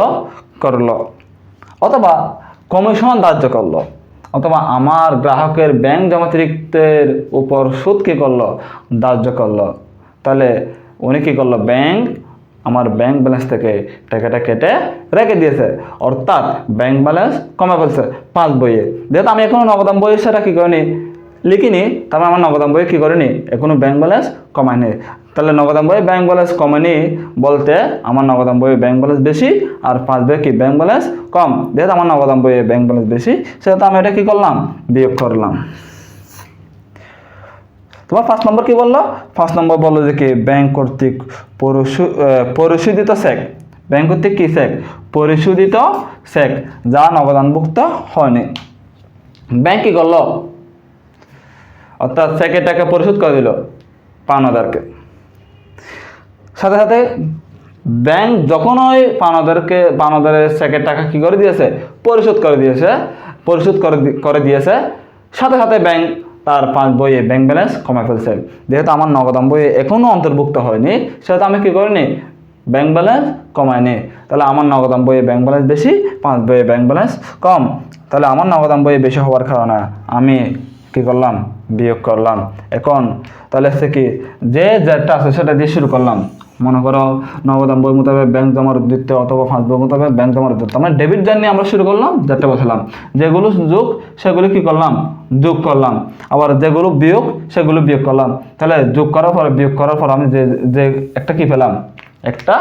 করলো, অথবা কমিশন ধার্য করলো, অথবা আমার গ্রাহকের ব্যাংক জমাতিরিক্তের উপর সুদ কী করলো, ধার্য করলো, তাহলে উনি কী করলো, ব্যাংক আমার ব্যাংক ব্যালেন্স থেকে টাকাটা কেটে রেখে দিয়েছে, অর্থাৎ ব্যাংক ব্যালেন্স কমে ফেলছে পাস বইয়ে। যেহেতু আমি এখনো নগদান বইয়ে সেটা কী করিনি, লিখিনি, তারপরে আমার নগদান বইয়ে কী করিনি, এখনো ব্যাংক ব্যালেন্স কমায়নি। তাহলে নগদান বইয়ে ব্যাংক ব্যালেন্স কমেনি বলতে আমার নগদান বইয়ে ব্যাংক ব্যালেন্স বেশি আর পাস বইয়ে কি ব্যাংক ব্যালেন্স কম। যেহেতু আমার নগদান বইয়ে ব্যাংক ব্যালেন্স বেশি, সেহেতু আমি এটা কী করলাম, বিয়োগ করলাম। তোমার 5 নম্বর কি বললো, 5 নম্বর বললো যে কি ব্যাংক কর্তৃক পরিশোধিত চেক, ব্যাংক কর্তৃক কি চেক, পরিশোধিত চেক যা নগদানভুক্ত হয়নি। ব্যাংক কি করলো, অর্থাৎ চেকের টাকা পরিশোধ করে দিল পাওনাদারকে। সাথে সাথে ব্যাংক যখন ওই পাওনাদারের চেকের টাকা কি করে দিয়েছে, পরিশোধ করে দিয়েছে, সাথে সাথে ব্যাংক তার পাস বইয়ে ব্যাংক ব্যালেন্স কমে ফেলছে। যেহেতু আমার নগদান বইয়ে এখনও অন্তর্ভুক্ত হয়নি, সেহেতু আমি কী করিনি, ব্যাংক ব্যালেন্স কমায়নি। তাহলে আমার নগদান বইয়ে ব্যাংক ব্যালেন্স বেশি, পাস বইয়ে ব্যাংক ব্যালেন্স কম। তাহলে আমার নগদান বইয়ে বেশি হওয়ার কারণে আমি কী করলাম, বিয়োগ করলাম। এখন তাহলে সে কি যে যেটা আছে সেটা দিয়ে শুরু করলাম। মনে করো নগদান বই মোতাবেক ব্যাংক জমার দিতে অথবা পাস বই মোতাবেক ব্যাংক জমার দিতে, মানে ডেবিট যার নিয়ে আমরা শুরু করলাম, যেটা বসালাম, যেগুলো যোগ সেগুলো কি করলাম, যোগ করলাম, আবার যেগুলো বিয়োগ সেগুলো বিয়োগ করলাম। তাহলে যোগ করার পর বিয়োগ করার পর আমি যে একটা কি পেলাম, একটা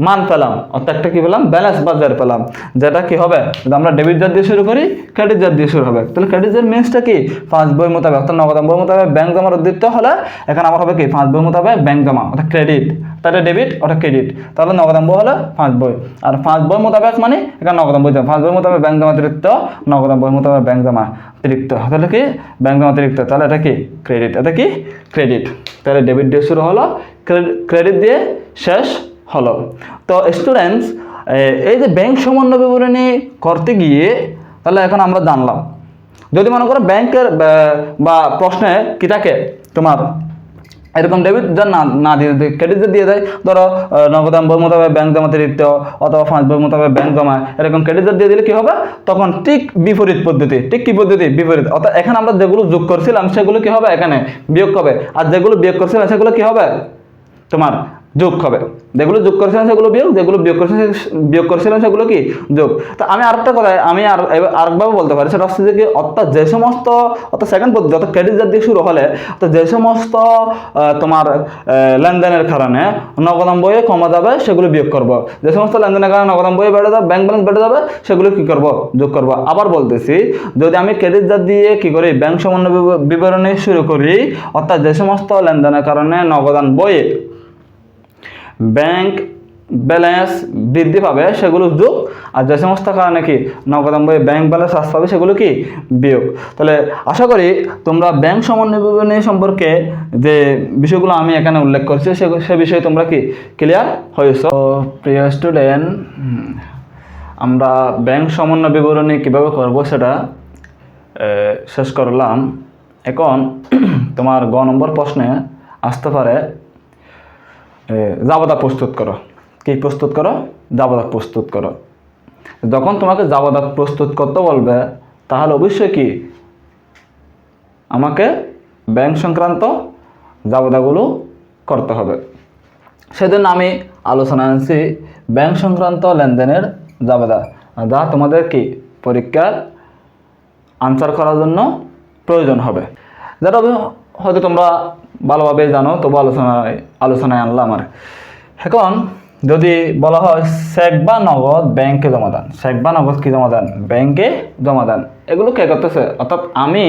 মান পেলাম, অর্থাৎ একটা কি পেলাম, ব্যালেন্স বাজার পেলাম, যেটা কি হবে, যদি আমরা ডেবিট জার দিয়ে শুরু করি, ক্রেডিট জার দিয়ে শুরু হবে। তাহলে ক্রেডিট জার মিনসটা কি, পাস বই মোতাবেক অর্থাৎ নগদান বই মোতাবেক ব্যাংক জমার উদ্দিষ্ট হলে এখানে আমার হবে কি, পাস বই মোতাবেক ব্যাংক জমা অর্থাৎ ক্রেডিট, তাহলে ডেবিট অর্থাৎ ক্রেডিট। তাহলে নগদান বই হলে পাস বই, আর পাস বই মোতাবেক মানে এখানে নগদান বই, পাস বই মোতাবেক ব্যাংক জমা অতিরিক্ত, নগদান বই মোতাবেক ব্যাংক জমা অতিরিক্ত, তাহলে কি ব্যাংক জমা অতিরিক্ত, তাহলে এটা কি ক্রেডিট, এটা কি ক্রেডিট। তাহলে ডেবিট দিয়ে শুরু হলো, ক্রেডিট দিয়ে শেষ হলো। তো স্টুডেন্টস, এই যে ব্যাংক সমন্বয় বিবরণী করতে গিয়ে তাহলে এখন আমরা জানলাম, যদি মনে করো ব্যাংকের বা প্রশ্নে কি থাকে তোমার এরকম ডেবিট যা না দিয়ে ক্রেডিট যা দিয়ে দেয়, ধরো নগদান বই মোতাবেক ব্যাংক জমা অতিরিক্ত অথবা পাস বই মোতাবেক ব্যাংক জমা, এরকম ক্রেডিট যা দিয়ে দিলে কি হবে, তখন ঠিক বিপরীত পদ্ধতি, ঠিক কি পদ্ধতি, বিপরীত। অর্থাৎ এখানে আমরা যেগুলো যোগ করছিলাম সেগুলো কি হবে, এখানে বিয়োগ হবে, আর যেগুলো বিয়োগ করছিলাম সেগুলো কি হবে, তোমার যোগ হবে। যেগুলো যোগ করেছিলাম সেগুলো বিয়োগ, যেগুলো বিয়োগ করেছিলাম সেগুলো কি যোগ। তো আমি আরেকটা কথা আমি আরেকভাবে বলতে পারি, সেটা হচ্ছে যে কি, অর্থাৎ যে সমস্ত, অর্থাৎ সেকেন্ড পদ্ধতি অর্থাৎ ক্রেডিট জার দিয়ে শুরু হলে, অর্থাৎ যে সমস্ত তোমার লেনদেনের কারণে নগদান বইয়ে কমা যাবে সেগুলো বিয়োগ করব, যে সমস্ত লেনদেনের কারণে নগদান বইয়ে বেড়ে যাবে, ব্যাংক ব্যালেন্স বেড়ে যাবে, সেগুলো কি করব, যোগ করব। আবার বলতেছি, যদি আমি ক্রেডিট জার দিয়ে কি করি, ব্যাংক সমন্বয় বিবরণী শুরু করি, অর্থাৎ যে সমস্ত লেনদেনের কারণে নগদান বইয়ে ব্যাংক ব্যালেন্স বৃদ্ধি পাবে সেগুলো যোগ, আর যে সমস্ত কারণে কি নগদান বইয়ে ব্যাংক ব্যালেন্স হ্রাস পাবে সেগুলো কি বিয়োগ। তাহলে আশা করি তোমরা ব্যাংক সমন্বয় বিবরণী সম্পর্কে যে বিষয়গুলো আমি এখানে উল্লেখ করছি সে বিষয়ে তোমরা কি ক্লিয়ার হয়েছ। প্রিয় স্টুডেন্ট, আমরা ব্যাংক সমন্বয় বিবরণী কীভাবে করব সেটা শেষ করলাম। এখন তোমার গ নম্বর প্রশ্নে আসতে পারে জাবেদা প্রস্তুত করো। কি প্রস্তুত করো? জাবেদা প্রস্তুত করো। যখন তোমাকে জাবেদা প্রস্তুত করতে বলবে তাহলে অবশ্যই কি আমাকে ব্যাংক সংক্রান্ত জাবেদাগুলো করতে হবে। সেজন্য আমি আলোচনা আনছি ব্যাংক সংক্রান্ত লেনদেনের জাবেদা, যা তোমাদের কি পরীক্ষার আনসার করার জন্য প্রয়োজন হবে, যেটা হয়তো তোমরা ভালোভাবে জানো, তবু আলোচনায় আনলাম। আর এখন যদি বলা হয় চেক বা নগদ ব্যাংকে জমা দান, চেক বা নগদ কি জমা দান, ব্যাংকে জমা দান, এগুলো কে করতেছে? অর্থাৎ আমি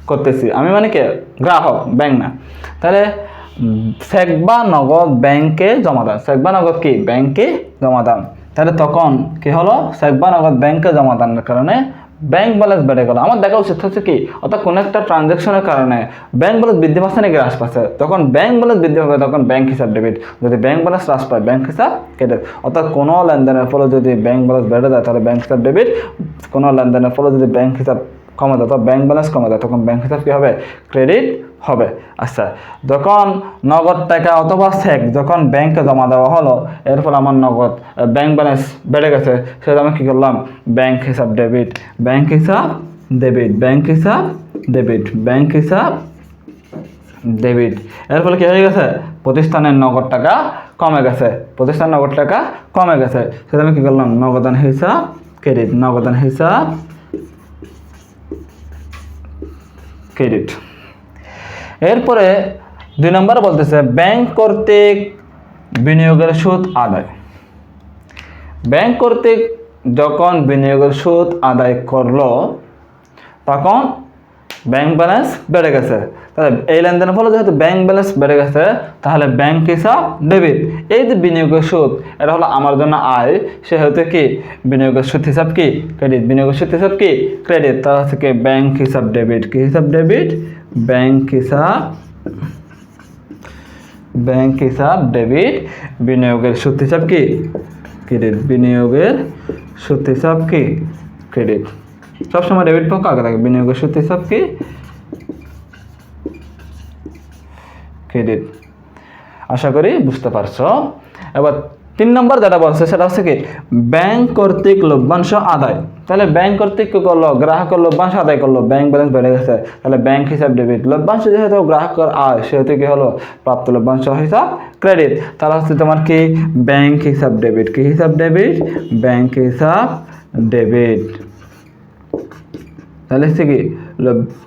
করতেছি, আমি মানে কে, গ্রাহক, ব্যাংক না। তাহলে চেক বা নগদ ব্যাংকে জমা দান, চেক বা নগদ কি ব্যাংকে জমা দান। তাহলে তখন কি হলো, চেক বা নগদ ব্যাংকে জমা দানের কারণে ব্যাংক ব্যালেন্স বেড়ে গেল। আমার দেখা উচিত হচ্ছে কি, অর্থাৎ কোনো একটা ট্রানজ্যাকশনের কারণে ব্যাংক ব্যালেন্স বৃদ্ধি পাচ্ছে নাকি হ্রাস পাচ্ছে? তখন ব্যাংক ব্যালেন্স বৃদ্ধি পাবে, তখন ব্যাংক হিসাব ডেবিট। যদি ব্যাংক ব্যালেন্স হ্রাস পায়, ব্যাংক হিসাব ক্রেডিট। অর্থাৎ কোনো লেনদেনের ফলে যদি ব্যাংক ব্যালেন্স বেড়ে যায় তাহলে ব্যাংক হিসাব ডেবিট, কোনো লেনদেনের ফলে যদি ব্যাংক হিসাব কমে দেয়, অথবা ব্যাংক ব্যালেন্স কমে দেয়, তখন ব্যাংক হিসাব কী হবে? ক্রেডিট হবে। আচ্ছা, যখন নগদ টাকা অথবা চেক যখন ব্যাংকে জমা দেওয়া হলো, এর ফলে আমার নগদ ব্যাংক ব্যালেন্স বেড়ে গেছে, সেটা আমি কী করলাম? ব্যাংক হিসাব ডেবিট, ব্যাংক হিসাব ডেবিট, ব্যাংক হিসাব ডেবিট, ব্যাংক হিসাব ডেবিট। এর ফলে কী হয়ে গেছে? প্রতিষ্ঠানের নগদ টাকা কমে গেছে, প্রতিষ্ঠানের নগদ টাকা কমে গেছে, সেটা আমি কী করলাম? নগদান হিসাব ক্রেডিট, নগদান হিসাব ক্রেডিট। এরপরে 2 নম্বরে বলতেছে ব্যাংক কর্তৃক বিনিয়োগের সুদ আদায়। ব্যাংক কর্তৃক যখন বিনিয়োগের সুদ আদায় করলো, তখন ব্যাংক ব্যালেন্স বেড়ে গেছে। তাহলে এই লেনদেনের ফলে যেহেতু ব্যাংক ব্যালেন্স বেড়ে গেছে, তাহলে ব্যাংক হিসাব ডেবিট। এই যে বিনিয়োগের সুদ, এটা হলো আমার জন্য আয়, সেহেতু কি বিনিয়োগের সুদ হিসাব কি? ক্রেডিট। বিনিয়োগের সুদ হিসাব কি? ক্রেডিট। তার হচ্ছে কি ব্যাংক হিসাব ডেবিট। কি হিসাব ডেবিট? ব্যাংক হিসাব ডেবিট। বিনিয়োগের সুদ হিসাব কি? ক্রেডিট। বিনিয়োগের সুদ হিসাব কি? ক্রেডিট। সবসময় ডেবিট পক্ষ আগে থাকে। বিনিয়োগের সুদ হিসাব কি? ক্রেডিট। আশা করি বুঝতে পারছো। এবার 3 নম্বর যেটা বলছে সেটা হচ্ছে কি ব্যাংক কর্তৃক লভ্যাংশ আদায়। তাহলে ব্যাংক কর্তৃক কি করলো? গ্রাহকের লভ্যাংশ আদায় করলো, ব্যাংক ব্যালেন্স বেড়ে গেছে, তাহলে ব্যাংক হিসাব ডেবিট। লভ্যাংশ যেহেতু গ্রাহকের আয়, সেহেতু কি হলো? প্রাপ্ত লভ্যাংশ হিসাব ক্রেডিট। তাহলে হচ্ছে তোমার কি ব্যাংক হিসাব ডেবিট। কি হিসাব ডেবিট? ব্যাংক হিসাব ডেবিট। তাহলে হচ্ছে কি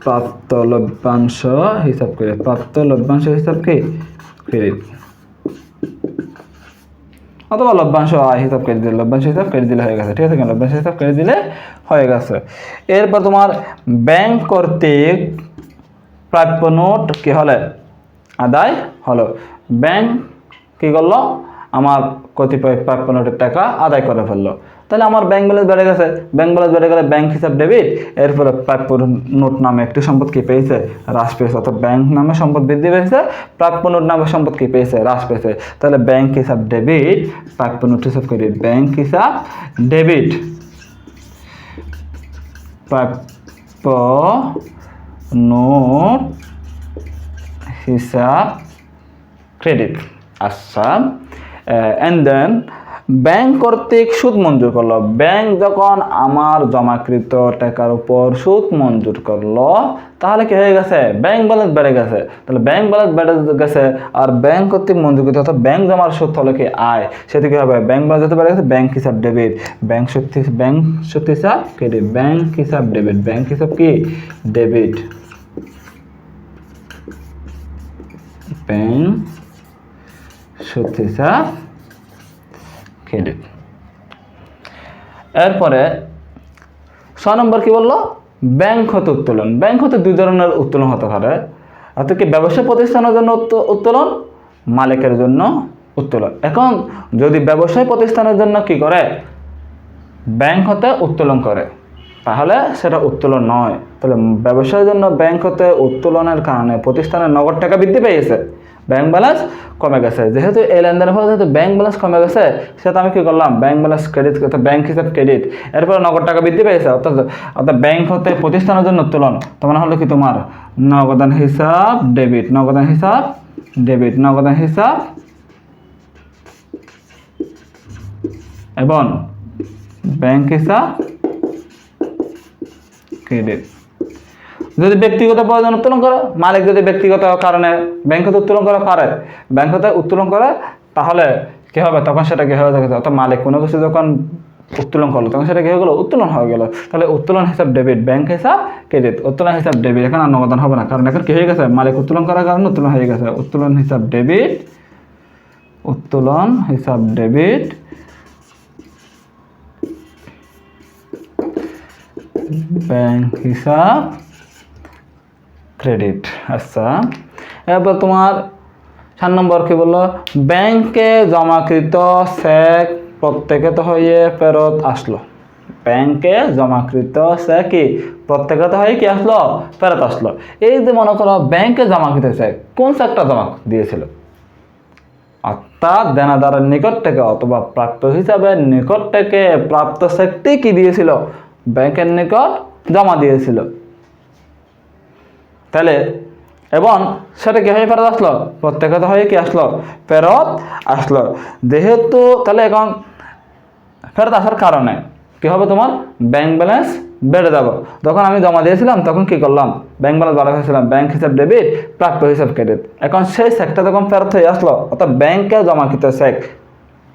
প্রাপ্ত লভ্যাংশ হিসাব ক্রেডিট। প্রাপ্ত লভ্যাংশ হিসাব কি? ক্রেডিট। অথবা লভ্যাংশ আয় হিসাব ক্রেডিট দিলে, লভ্যাংশ হিসাব ক্রেডিট দিলে হয়ে গেছে। ঠিক আছে, লভ্যাংশ হিসাব ক্রেডিট দিলে হয়ে গেছে। এরপর তোমার ব্যাংক কর্তৃক প্রাপ্য নোট কি হলে আদায় হলো। ব্যাংক কি করলো? আমার কতিপয় প্রাপ্য নোটের টাকা আদায় করে ফেললো। তাহলে আমার ব্যাংক ব্যালেন্স বেড়ে গেছে, ব্যাংক ব্যালেন্স বেড়ে গেলে ব্যাংক হিসাব ডেবিট। এরপরে প্রাপ্য নোট নামে একটি সম্পদ কি পেয়েছে? হ্রাস পেয়েছে। অর্থাৎ ব্যাংক নামে সম্পদ বৃদ্ধি পেয়েছে, প্রাপ্য নোট নামে সম্পদ কি পেয়েছে? হ্রাস পেয়েছে। তাহলে ব্যাংক হিসাব ডেবিট, প্রাপ্য নোট হিসাব ক্রেডিট। ব্যাংক হিসাব ডেবিট, প্রাপ্য নোট হিসাব ক্রেডিট। আচ্ছা, এন্ড দেন ব্যাংক কর্তৃক সুদ মঞ্জুর করলো। ব্যাংক যখন আমার জমাকৃত টাকার উপর সুদ মঞ্জুর করলো, তাহলে কি হয়ে গেছে? ব্যাংক ব্যালেন্স বেড়ে গেছে। তাহলে ব্যাংক ব্যালেন্স বেড়ে গেছে, আর ব্যাংক কর্তৃক মঞ্জুর করতে অর্থাৎ ব্যাংক জমার সুদ হলো কি আয়, সেটি কি হবে? ব্যাংক ব্যালেন্স যত বেড়ে গেছে, ব্যাংক হিসাব ডেবিট। ব্যাংক সুদ হিসাব ক্রেডিট। ব্যাংক হিসাব ডেবিট। ব্যাংক হিসাব কি? ডেবিট। ব্যাংক সুদ হিসাব ক্রেডিট। এরপরে 6 নম্বর কি বললো? ব্যাংক হতে উত্তোলন। ব্যাংক হতে 2 ধরনের উত্তোলন হতে পারে। অর্থাৎ কি ব্যবসা প্রতিষ্ঠানের জন্য উত্তোলন, মালিকের জন্য উত্তোলন। এখন যদি ব্যবসায় প্রতিষ্ঠানের জন্য কি করে? ব্যাংক হতে উত্তোলন করে, তাহলে সেটা উত্তোলন নয়। তাহলে ব্যবসায়ের জন্য ব্যাংক হতে উত্তোলনের কারণে প্রতিষ্ঠানের নগদ টাকা বৃদ্ধি পেয়েছে, ব্যাংক ব্যালেন্স কমে গেছে। যেহেতু এই লেনদেনের ফলে যেহেতু ব্যাংক ব্যালেন্স কমে গেছে, সেটা আমি কি করলাম? ব্যাংক ব্যালেন্স ক্রেডিট, ব্যাংক হিসাব ক্রেডিট। এরপরে নগদ টাকা বৃদ্ধি পেয়েছে, অর্থাৎ ব্যাংক হতে প্রতিষ্ঠানের জন্য উত্তোলন, তখন হলো কি তোমার নগদান হিসাব ডেবিট। নগদান হিসাব ডেবিট। নগদান হিসাব এবং ব্যাংক হিসাব ক্রেডিট। যদি ব্যক্তিগত প্রয়োজন উত্তোলন করে, মালিক যদি ব্যক্তিগত কারণে ব্যাংক হতে উত্তোলন করা পারে, ব্যাংক হতে উত্তোলন করে, তাহলে কি হবে? তখন সেটা কি হয়ে যাবে? অর্থাৎ মালিক কোনো কিছু যখন উত্তোলন করলো, তখন সেটা কি হয়ে গেলো? উত্তোলন হয়ে গেল। তাহলে উত্তোলন হিসাব ডেবিট, ব্যাংক হিসাব ক্রেডিট। উত্তোলন হিসাব ডেবিট, এখন আর নগদান হবে না, কারণ এখন কি হয়ে গেছে? মালিক উত্তোলন করার কারণে উত্তোলন হয়ে গেছে। উত্তোলন হিসাব ডেবিট। উত্তোলন হিসাব ডেবিট, ব্যাংক হিসাব ক্রেডিট। আচ্ছা, এরপর তোমার 4 নম্বর কি বললো? ব্যাংকে জমাকৃত চেক প্রত্যেকত হয়ে ফেরত আসলো। ব্যাংকে জমাকৃত চেক কি প্রত্যেকত হয়ে কি আসলো? ফেরত আসলো। এই যে মনে করো ব্যাংকে জমাকৃত চেক, কোন চেকটা জমা দিয়েছিল? অর্থাৎ দেনাদারের নিকট থেকে অথবা প্রাপ্ত হিসাবে নিকট থেকে প্রাপ্ত চেকটি কি দিয়েছিল? ব্যাংকের নিকট জমা দিয়েছিল। তাহলে এবং সেটা কি হয়ে ফেরত আসলো, প্রত্যেকত হয়ে কি আসলো, ফেরত আসলো। যেহেতু তাহলে এখন ফেরত আসার কারণে কি হবে, তোমার ব্যাংক ব্যালেন্স বেড়ে যাবে। যখন আমি জমা দিয়েছিলাম তখন কি করলাম, ব্যাংক ব্যালেন্স বাড়া হয়েছিলাম, ব্যাংক হিসাব ডেবিট, প্রাপ্য হিসাব ক্রেডিট। এখন সেই চেকটা যখন ফেরত হয়ে আসলো, অর্থাৎ ব্যাংকে জমাকৃত চেক,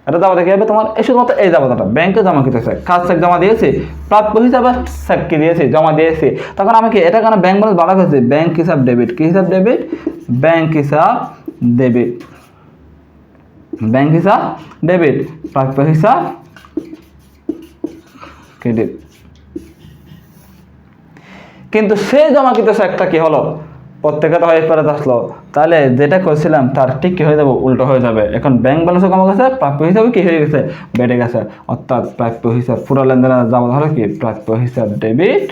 এটা জমা দেখে হবে তোমার এই শুধুমাত্র এই জায়গাটা ব্যাংকে জমাকৃত চেক, কাজ চেক জমা দিয়েছি, প্রাপ্য হিসাবে চেক কি দিয়েছি, জমা দিয়েছি। তখন আমি কি এটা কারণে ব্যাংক ব্যালেন্স বাড়া হয়েছে, ব্যাংক হিসাব ডেবিট, কি হিসাব ডেবিট, ব্যাংক হিসাব ডেবিট, ব্যাংক হিসাব ডেবিট, প্রাপ্য হিসাব ক্রেডিট। কিন্তু সেই জমাকৃত চেকটা কি হলো, প্রত্যেকটা হয়ে ফেরত আসলো। তাহলে যেটা করেছিলাম তার ঠিক কি হয়ে যাবে, উল্টো হয়ে যাবে। এখন ব্যাংক ব্যালেন্সও কমে গেছে, প্রাপ্য হিসাবে কি হয়ে গেছে, বেড়ে গেছে। অর্থাৎ প্রাপ্য হিসাব পুরো লেনদেনের যাবো হলো কি, প্রাপ্য হিসাব ডেবিট,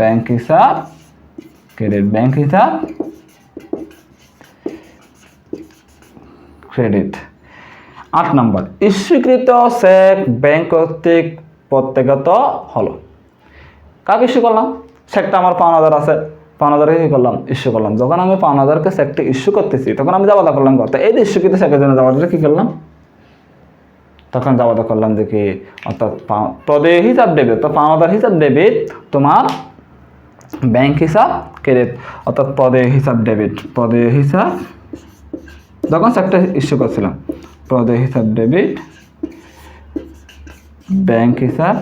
ব্যাংক হিসাব ক্রেডিট, ব্যাংক হিসাব ক্রেডিট। 8 নম্বর, ইস্যুকৃত চেক ব্যাংক কর্তৃক প্রত্যাগত হলো। কাকে ইস্যু করলাম, চেকটা আমার পাওনাদার আছে, পাওনাদারকে কি করলাম, ইস্যু করলাম। যখন আমি পাওনাদারকে চেকটা ইস্যু করতেছি তখন আমি জাবাদা করলাম করতে, এই যে ইস্যুকৃত চেকের জন্য জাবাদাটা কি করলাম, তখন জাবাদা করলাম যে কি, অর্থাৎ প্রদেয় হিসাব ডেবিট, তো পাওনাদার হিসাব ডেবিট, তোমার ব্যাংক হিসাব ক্রেডিট, অর্থাৎ প্রদেয় হিসাব ডেবিট, প্রদেয় হিসাব, যখন চেকটা ইস্যু করছিলাম প্রদেয় হিসাব ডেবিট, ব্যাংক হিসাব।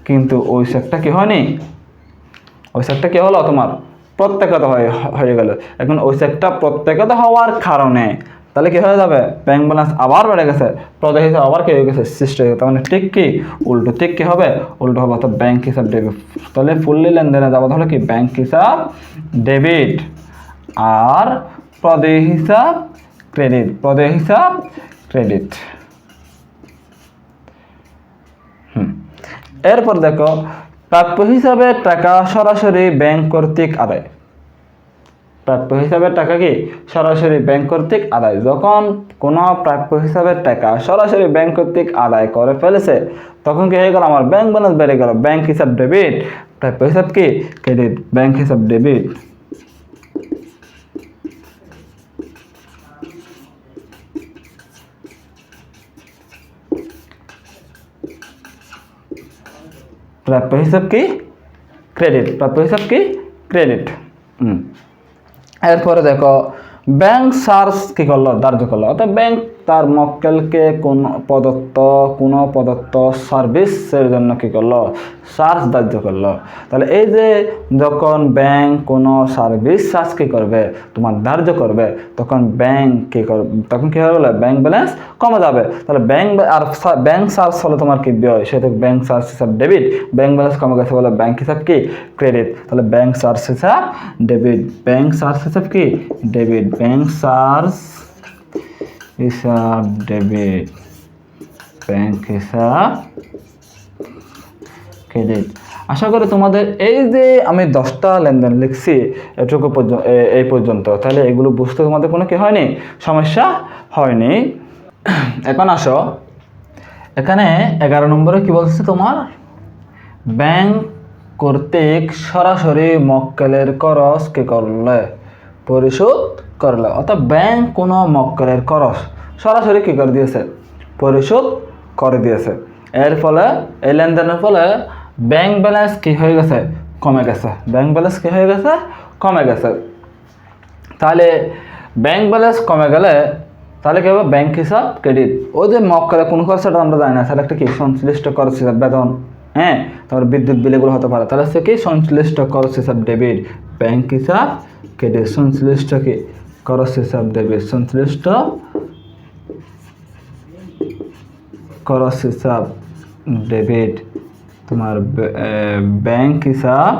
কিন্তু ওই চেকটা কি হয়নি, ওই চেকটা কি হলো তোমার প্রত্যেকত হয়ে গেল। এখন ওই চেকটা প্রত্যেকত হওয়ার কারণে তাহলে কি হয়ে যাবে, ব্যাংক ব্যালেন্স আবার বেড়ে গেছে, প্রদেয় হিসাব আবার কি হয়ে গেছে, সৃষ্টি হয়ে গেছে। তার মানে ঠিক কি উল্টো, ঠিক কি হবে, উল্টো হবে। অর্থাৎ ব্যাংক হিসাব ডেবিট, তাহলে ফুললি লেনদেনে যাবো তাহলে কি ব্যাংক হিসাব ডেবিট, আর প্রদেয় হিসাব ক্রেডিট, প্রদেয় হিসাব ক্রেডিট। এরপর দেখো, প্রাপ্য হিসাবে টাকা সরাসরি ব্যাংক কর্তৃক আদায়, প্রাপ্য হিসাবের টাকা কি সরাসরি ব্যাংক কর্তৃক আদায়। যখন কোনো প্রাপ্য হিসাবের টাকা সরাসরি ব্যাংক কর্তৃক আদায় করে ফেলেছে তখন কি হয়ে গেল, আমার ব্যাংক ব্যালেন্স বেড়ে গেল, ব্যাংক হিসাব ডেবিট, প্রাপ্য হিসাব কি ক্রেডিট, ব্যাংক হিসাব ডেবিট। প্রাপ্য হিসাব কি ক্রেডিট, প্রাপ্য হিসাব কি ক্রেডিট। এরপরে দেখো, ব্যাংক চার্জ কি করলো, ধার্য করলো। অর্থাৎ ব্যাংক তার মক্কেলকে কোনো প্রদত্ত সার্ভিসের জন্য কি করলো, চার্জ ধার্য করলো। তাহলে এই যে যখন ব্যাংক কোনো সার্ভিস চার্জ কি করবে, তোমার ধার্য করবে, তখন ব্যাংক কি করবে, তখন কি হবে, ব্যাংক ব্যালেন্স কমে যাবে। তাহলে ব্যাংক চার্জ হলো তোমার কি ব্যয়, সেটা ব্যাংক চার্জ হিসাব ডেবিট, ব্যাংক ব্যালেন্স কমে গেছে বলে ব্যাংক হিসাব কি ক্রেডিট। তাহলে ব্যাংক চার্জ হিসাব ডেবিট, ব্যাংক চার্জ হিসাব কি ডেবিট, ব্যাংক চার্জ হিসাব ডেবিট, ব্যাংক হিসাব ক্রেডিট। আশা করি তোমাদের এই যে আমি 10টা লেনদেন লিখছি এটুকু এই পর্যন্ত, তাহলে এগুলো বুঝতে তোমাদের কোনো কি হয়নি, সমস্যা হয়নি। এখন আসো, এখানে 11 নম্বরে কি বলছে তোমার, ব্যাংক কর্তৃক সরাসরি মক্কেলের খরচ কি করলে, পরিশোধ করলে। অর্থাৎ ব্যাংক কোনো মক্কেলের খরচ সরাসরি কি করে দিয়েছে, পরিশোধ করে দিয়েছে। এর ফলে এই লেনদেনের ফলে ব্যাংক ব্যালেন্স কি হয়ে গেছে, কমে গেছে, ব্যাংক ব্যালেন্স কি হয়ে গেছে, কমে গেছে। তাহলে ব্যাংক ব্যালেন্স কমে গেলে তাহলে কি হবে, ব্যাংক হিসাব ক্রেডিট। ওই যে মক্কেলের কোন খরচটা আমরা জানি না, তাহলে একটা কি সংশ্লিষ্ট খরচ হিসাব, বেতন, হ্যাঁ, তারপর বিদ্যুৎ বিল এগুলো হতে পারে, তাহলে সে কি সংশ্লিষ্ট খরচ হিসাব ডেবিট, ব্যাংক হিসাব ক্রেডিট, সংশ্লিষ্ট কি খরচ হিসাব ডেবিট, সংশ্লিষ্ট খরচ হিসাব ডেবিট, তোমার ব্যাংক হিসাব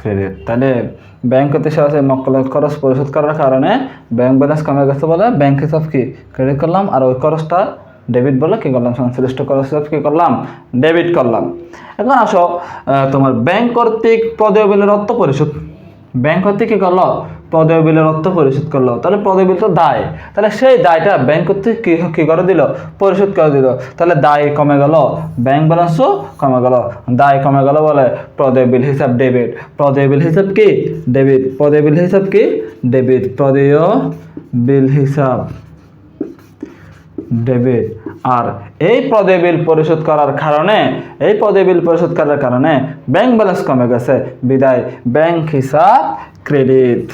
ক্রেডিট। তাহলে ব্যাংক হতে সরাসরি মক্কেলের খরচ পরিশোধ করার কারণে ব্যাংক ব্যালেন্স কমে গেছে বলে ব্যাংক হিসাব কি ক্রেডিট করলাম, আর ওই খরচটা ডেবিট বলে কি করলাম, সংশ্লিষ্ট খরচ হিসাব কি করলাম, ডেবিট করলাম। এখন আসো, তোমার ব্যাংক কর্তৃক প্রদেয় বিলের অর্থ পরিশোধ, ব্যাংক কর্তৃক কি করলো, প্রদেয় বিলের অর্থ পরিশোধ করলো। তাহলে প্রদেয় বিল তো দায়, তাহলে সেই দায়টা ব্যাংক কর্তৃক কি করে দিল, পরিশোধ করে দিল। তাহলে দায় কমে গেল, ব্যাংক ব্যালেন্সও কমে গেল। দায় কমে গেল বলে প্রদেয় বিল হিসাব ডেবিট। প্রদেয় বিল হিসাব কি ডেবিট। প্রদেয় বিল হিসাব কি ডেবিট। প্রদেয় বিল হিসাব ডেবিট। আর এই প্রদেয় বিল পরিশোধ করার কারণে ব্যাংক ব্যালেন্স কমে গেছে, বিদায় ব্যাংক হিসাব ক্রেডিট।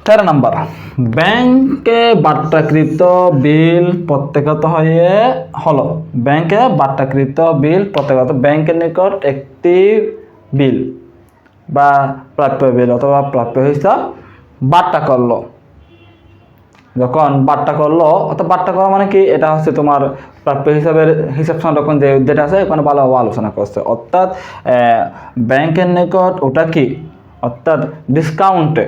তেরো নম্বর, ব্যাংকে বাট্টাকৃত বিল প্রত্যাগত হলো। ব্যাংকে বাট্টাকৃত বিল প্রত্যাগত, ব্যাংকের নিকট একটি বিল বা প্রাপ্য বিল অথবা প্রাপ্য হিসাব বাট্টা করলো। যখন বাট্টা করলো, অর্থাৎ বাট্টা করা মানে কি, এটা হচ্ছে তোমার প্রাপ্য হিসাব সংরক্ষণ যে যেটা আছে ওখানে ভালোভাবে আলোচনা করছে। অর্থাৎ ব্যাংকের নিকট ওটা কি, অর্থাৎ ডিসকাউন্টে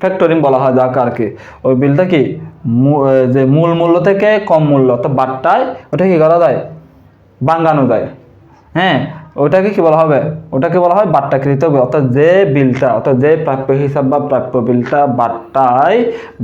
ফ্যাক্টরিং বলা হয় যাকে আর কি, ওই বিলটা কি যে মূল মূল্য থেকে কম মূল্য অর্থাৎ বাট্টায় ওটা কি করা যায়, ভাঙানো যায়। হ্যাঁ, ওটাকে কি বলা হবে, ওটাকে বলা হয় বাট্টাকৃত বিল। অর্থাৎ যে বিলটা, অর্থাৎ যে প্রাপ্য হিসাব বা প্রাপ্য বিলটা বাট্টায়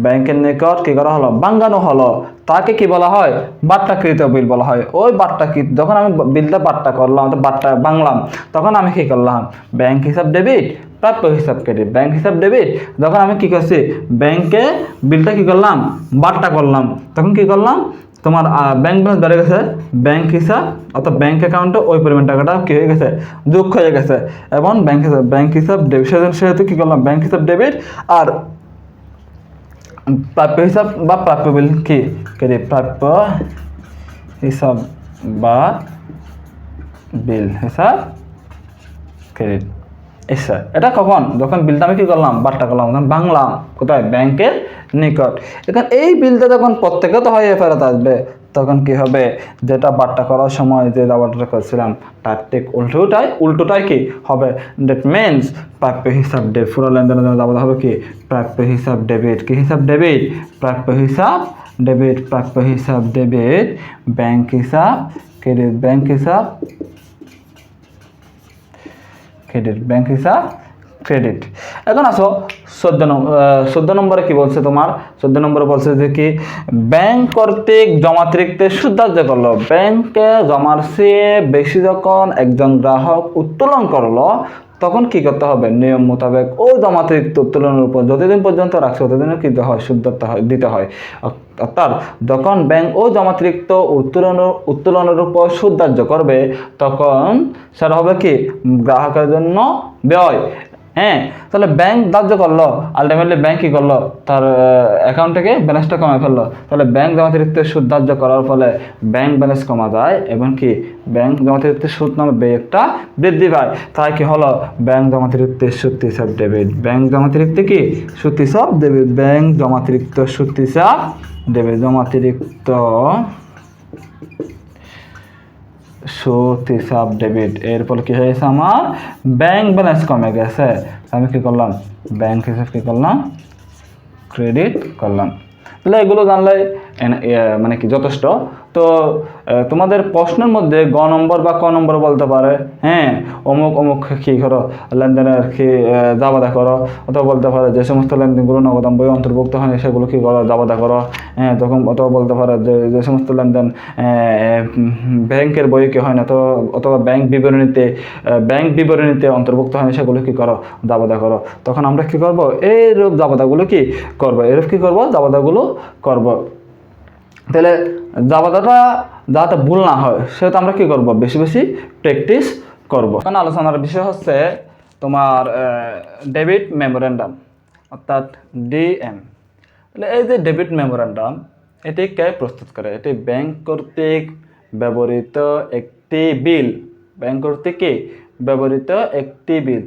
ব্যাংকের নিকট কি করা হলো, ভাঙানো হলো, তাকে কি বলা হয়, বাট্টাকৃত বিল বলা হয়। ওই বাট্টাকৃত, যখন আমি বিলটা বাট্টা করলাম, অর্থাৎ বাট্টা ভাঙলাম, তখন আমি কি করলাম, ব্যাংক হিসাব ডেবিট, প্রাপ্য হিসাব ক্রেডিট। ব্যাংক হিসাব ডেবিট, যখন আমি কি করছি, ব্যাংকে বিলটা কি করলাম, বাট্টা করলাম, তখন কি করলাম, তোমার ব্যাংক ব্যালেন্স বেড়ে গেছে, ব্যাংক হিসাব অর্থাৎ ব্যাংক অ্যাকাউন্টে ওই পরিমাণ টাকাটা কি হয়ে গেছে, যোগ হয়ে গেছে। এবং ব্যাংক হিসাব ডেবিট, সেহেতু কি করলাম, ব্যাংক হিসাব ডেবিট। আর প্রাপ্য হিসাব বা প্রাপ্য বিল কি ক্রেডিট। প্রাপ্য হিসাব বা বিল হিসাব ক্রেডিট। আচ্ছা, এটা কখন, যখন বিলটা আমি কি করলাম, বাট্টা করলাম, তখন ভাঙলাম কোথায়, ব্যাংকের নিকট। এখন এই বিলটা যখন প্রত্যেকত হয়ে ফেরত আসবে, তখন কি হবে, যেটা বাট্টা করার সময় যে দাবাটা করছিলাম তার ঠিক উল্টোটাই কি হবে। দ্যাট মিনস প্রাপ্য হিসাব ডেবিট, পুরো লেনদেনের জন্য দাবাটা হবে কি, প্রাপ্য হিসাব ডেবিট। কি হিসাব ডেবিট, প্রাপ্য হিসাব ডেবিট। প্রাপ্য হিসাব ডেবিট, ব্যাংক হিসাব ক্রেডিট। ব্যাংক হিসাব ক্রেডিট, ব্যাংক হিসাব ক্রেডিট। এখন আসো 14 নম্বরে কি বলছে তোমার, 14 নম্বরে বলছে যে কি, ব্যাংক কর্তৃক জমাতিরিক্ত সুদ ধার্য করলো। ব্যাংকে জমার চেয়ে বেশি যখন একজন গ্রাহক উত্তোলন করলো, তখন কি করতে হবে, নিয়ম মোতাবেক ওই জমাতিরিক্ত উত্তোলনের উপর যতদিন পর্যন্ত রাখছে ততদিনও কি সুদ দিতে হয়। অর্থাৎ যখন ব্যাংক ওই জমাতিরিক্ত উত্তোলনের উপর সুদ ধার্য করবে, তখন সেটা হবে কি, গ্রাহকের জন্য ব্যয়। হ্যাঁ, তাহলে ব্যাংক ধার্য করলো, আলটিমেটলি ব্যাংক কি করলো, তার অ্যাকাউন্ট থেকে ব্যালেন্সটা কমে ফেললো। তাহলে ব্যাংক জমাতিরিক্ত সুদ ধার্য করার ফলে ব্যাংক ব্যালেন্স কমা যায় এবং কি ব্যাংক জমাতিরিক্ত সুদ নামে ব্যয়টা বৃদ্ধি পায়। তাই কি হলো, ব্যাংক জমাতিরিক্ত সুদ হিসাব ডেবিট। ব্যাংক জমাতিরিক্ত কি সুদ হিসাব ডেবিট। ব্যাংক জমাতিরিক্ত সুদ হিসাব ডেবিট। জমাতিরিক্ত সুদ হিসাব ডেবিট। এরপর কি হয়েছে, আমার ব্যাংক ব্যালেন্স কমে গেছে, আমি কি করলাম, ব্যাংক হিসাব কি করলাম, ক্রেডিট করলাম। তাহলে এগুলো জানলে মানে কি যথেষ্ট। তো তোমাদের প্রশ্নের মধ্যে গ নম্বর বা ক নম্বর বলতে পারে, হ্যাঁ অমুক অমুক কি করো, লেনদেনের কি জাবাদা করো, অথবা বলতে পারে যে সমস্ত লেনদেনগুলো নগদান বই অন্তর্ভুক্ত হয়নি সেগুলো কি করো, জাবাদা করো। হ্যাঁ, তখন অথবা বলতে পারে যে সমস্ত লেনদেন ব্যাংকের বইয়ে কি হয় না, তো অথবা ব্যাংক বিবরণীতে অন্তর্ভুক্ত হয়নি সেগুলো কি করো, জাবাদা করো। তখন আমরা কি করব, এইরূপ জাবাদাগুলো কি করব, এরূপ কি করব, জাবাদাগুলো করব। তাহলে জাবাদাটা যাতে ভুল না হয় সেটা আমরা কি করব, বেশি বেশি প্র্যাকটিস করব। কারণ আলোচনার বিষয় হচ্ছে তোমার ডেবিট মেমোরেন্ডাম অর্থাৎ ডিএম। তাহলে এই যে ডেবিট মেমোরেন্ডাম, এটি কে প্রস্তুত করে, এটি ব্যাংক কর্তৃক ব্যবহৃত একটি বিল। ব্যাংক কর্তৃক কি ব্যবহৃত একটি বিল,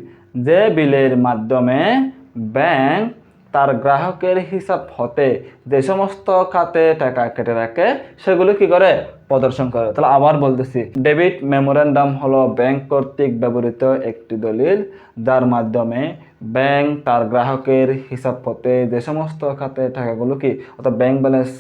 যে বিলের মাধ্যমে ব্যাংক তার গ্রাহকের হিসাব হতে যে সমস্ত খাতে টাকা কেটে রাখে সেগুলো কি করে, প্রদর্শন করে। তাহলে আবার বলতেছি, ডেবিট মেমোরেন্ডাম হলো ব্যাংক কর্তৃক ব্যবহৃত একটি দলিল, যার মাধ্যমে ব্যাংক তার গ্রাহকের হিসাব হতে যে সমস্ত খাতে টাকাগুলো কি, অর্থাৎ ব্যাংক ব্যালেন্স